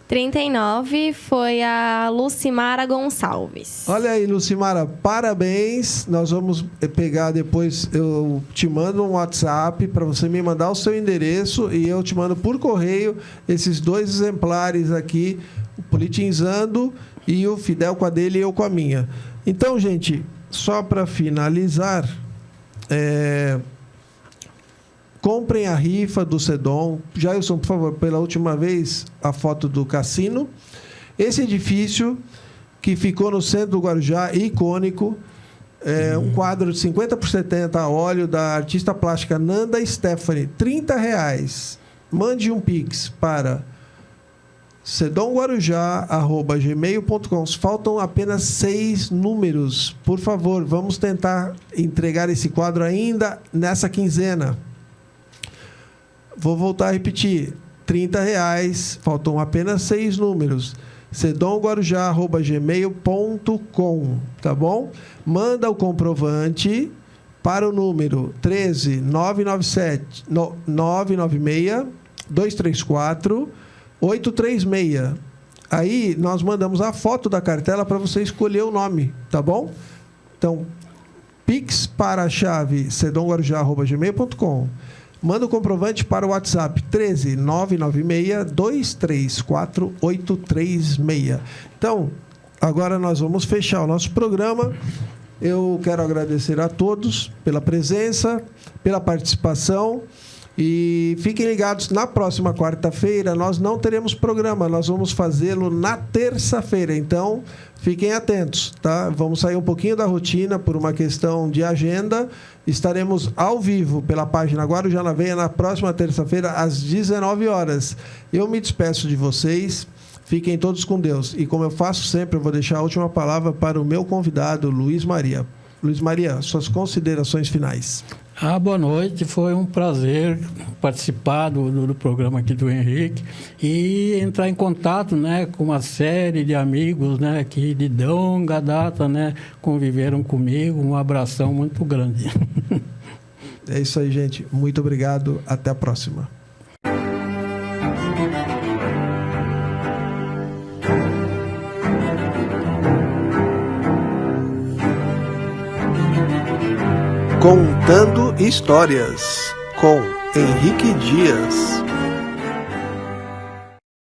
39 foi a Lucimara Gonçalves. Olha aí, Lucimara, parabéns. Nós vamos pegar depois, eu te mando um WhatsApp para você me mandar o seu endereço e eu te mando por correio esses 2 exemplares aqui, o Politizando e o Fidel com a dele e eu com a minha. Então, gente, só para finalizar, comprem a rifa do Sedom. Jailson, por favor, pela última vez, a foto do cassino. Esse edifício que ficou no centro do Guarujá, icônico, um quadro de 50 por 70 a óleo da artista plástica Nanda Stephanie, R$30. Mande um Pix para sedomguarujá@gmail.com. Faltam apenas 6 números. Por favor, vamos tentar entregar esse quadro ainda nessa quinzena. Vou voltar a repetir. R$30. Faltam apenas 6 números. sedomguarujá@gmail.com, tá bom? Manda o comprovante para o número 13996-234-836. Aí nós mandamos a foto da cartela para você escolher o nome, tá bom? Então, Pix para a chave sedomguarujá@gmail.com. Manda o comprovante para o WhatsApp 13996-234-836. Então, agora nós vamos fechar o nosso programa. Eu quero agradecer a todos pela presença, pela participação. E fiquem ligados, na próxima quarta-feira nós não teremos programa, nós vamos fazê-lo na terça-feira. Então, fiquem atentos, tá? Vamos sair um pouquinho da rotina por uma questão de agenda. Estaremos ao vivo pela página Guarujá na Veia na próxima terça-feira, às 19 horas. Eu me despeço de vocês. Fiquem todos com Deus. E como eu faço sempre, eu vou deixar a última palavra para o meu convidado, Luiz Maria. Luiz Maria, suas considerações finais. Boa noite, foi um prazer participar do programa aqui do Henrique e entrar em contato, né, com uma série de amigos, né, que de longa data, né, conviveram comigo. Um abração muito grande. É isso aí, gente. Muito obrigado. Até a próxima. Contando Histórias, com Henrique Dias.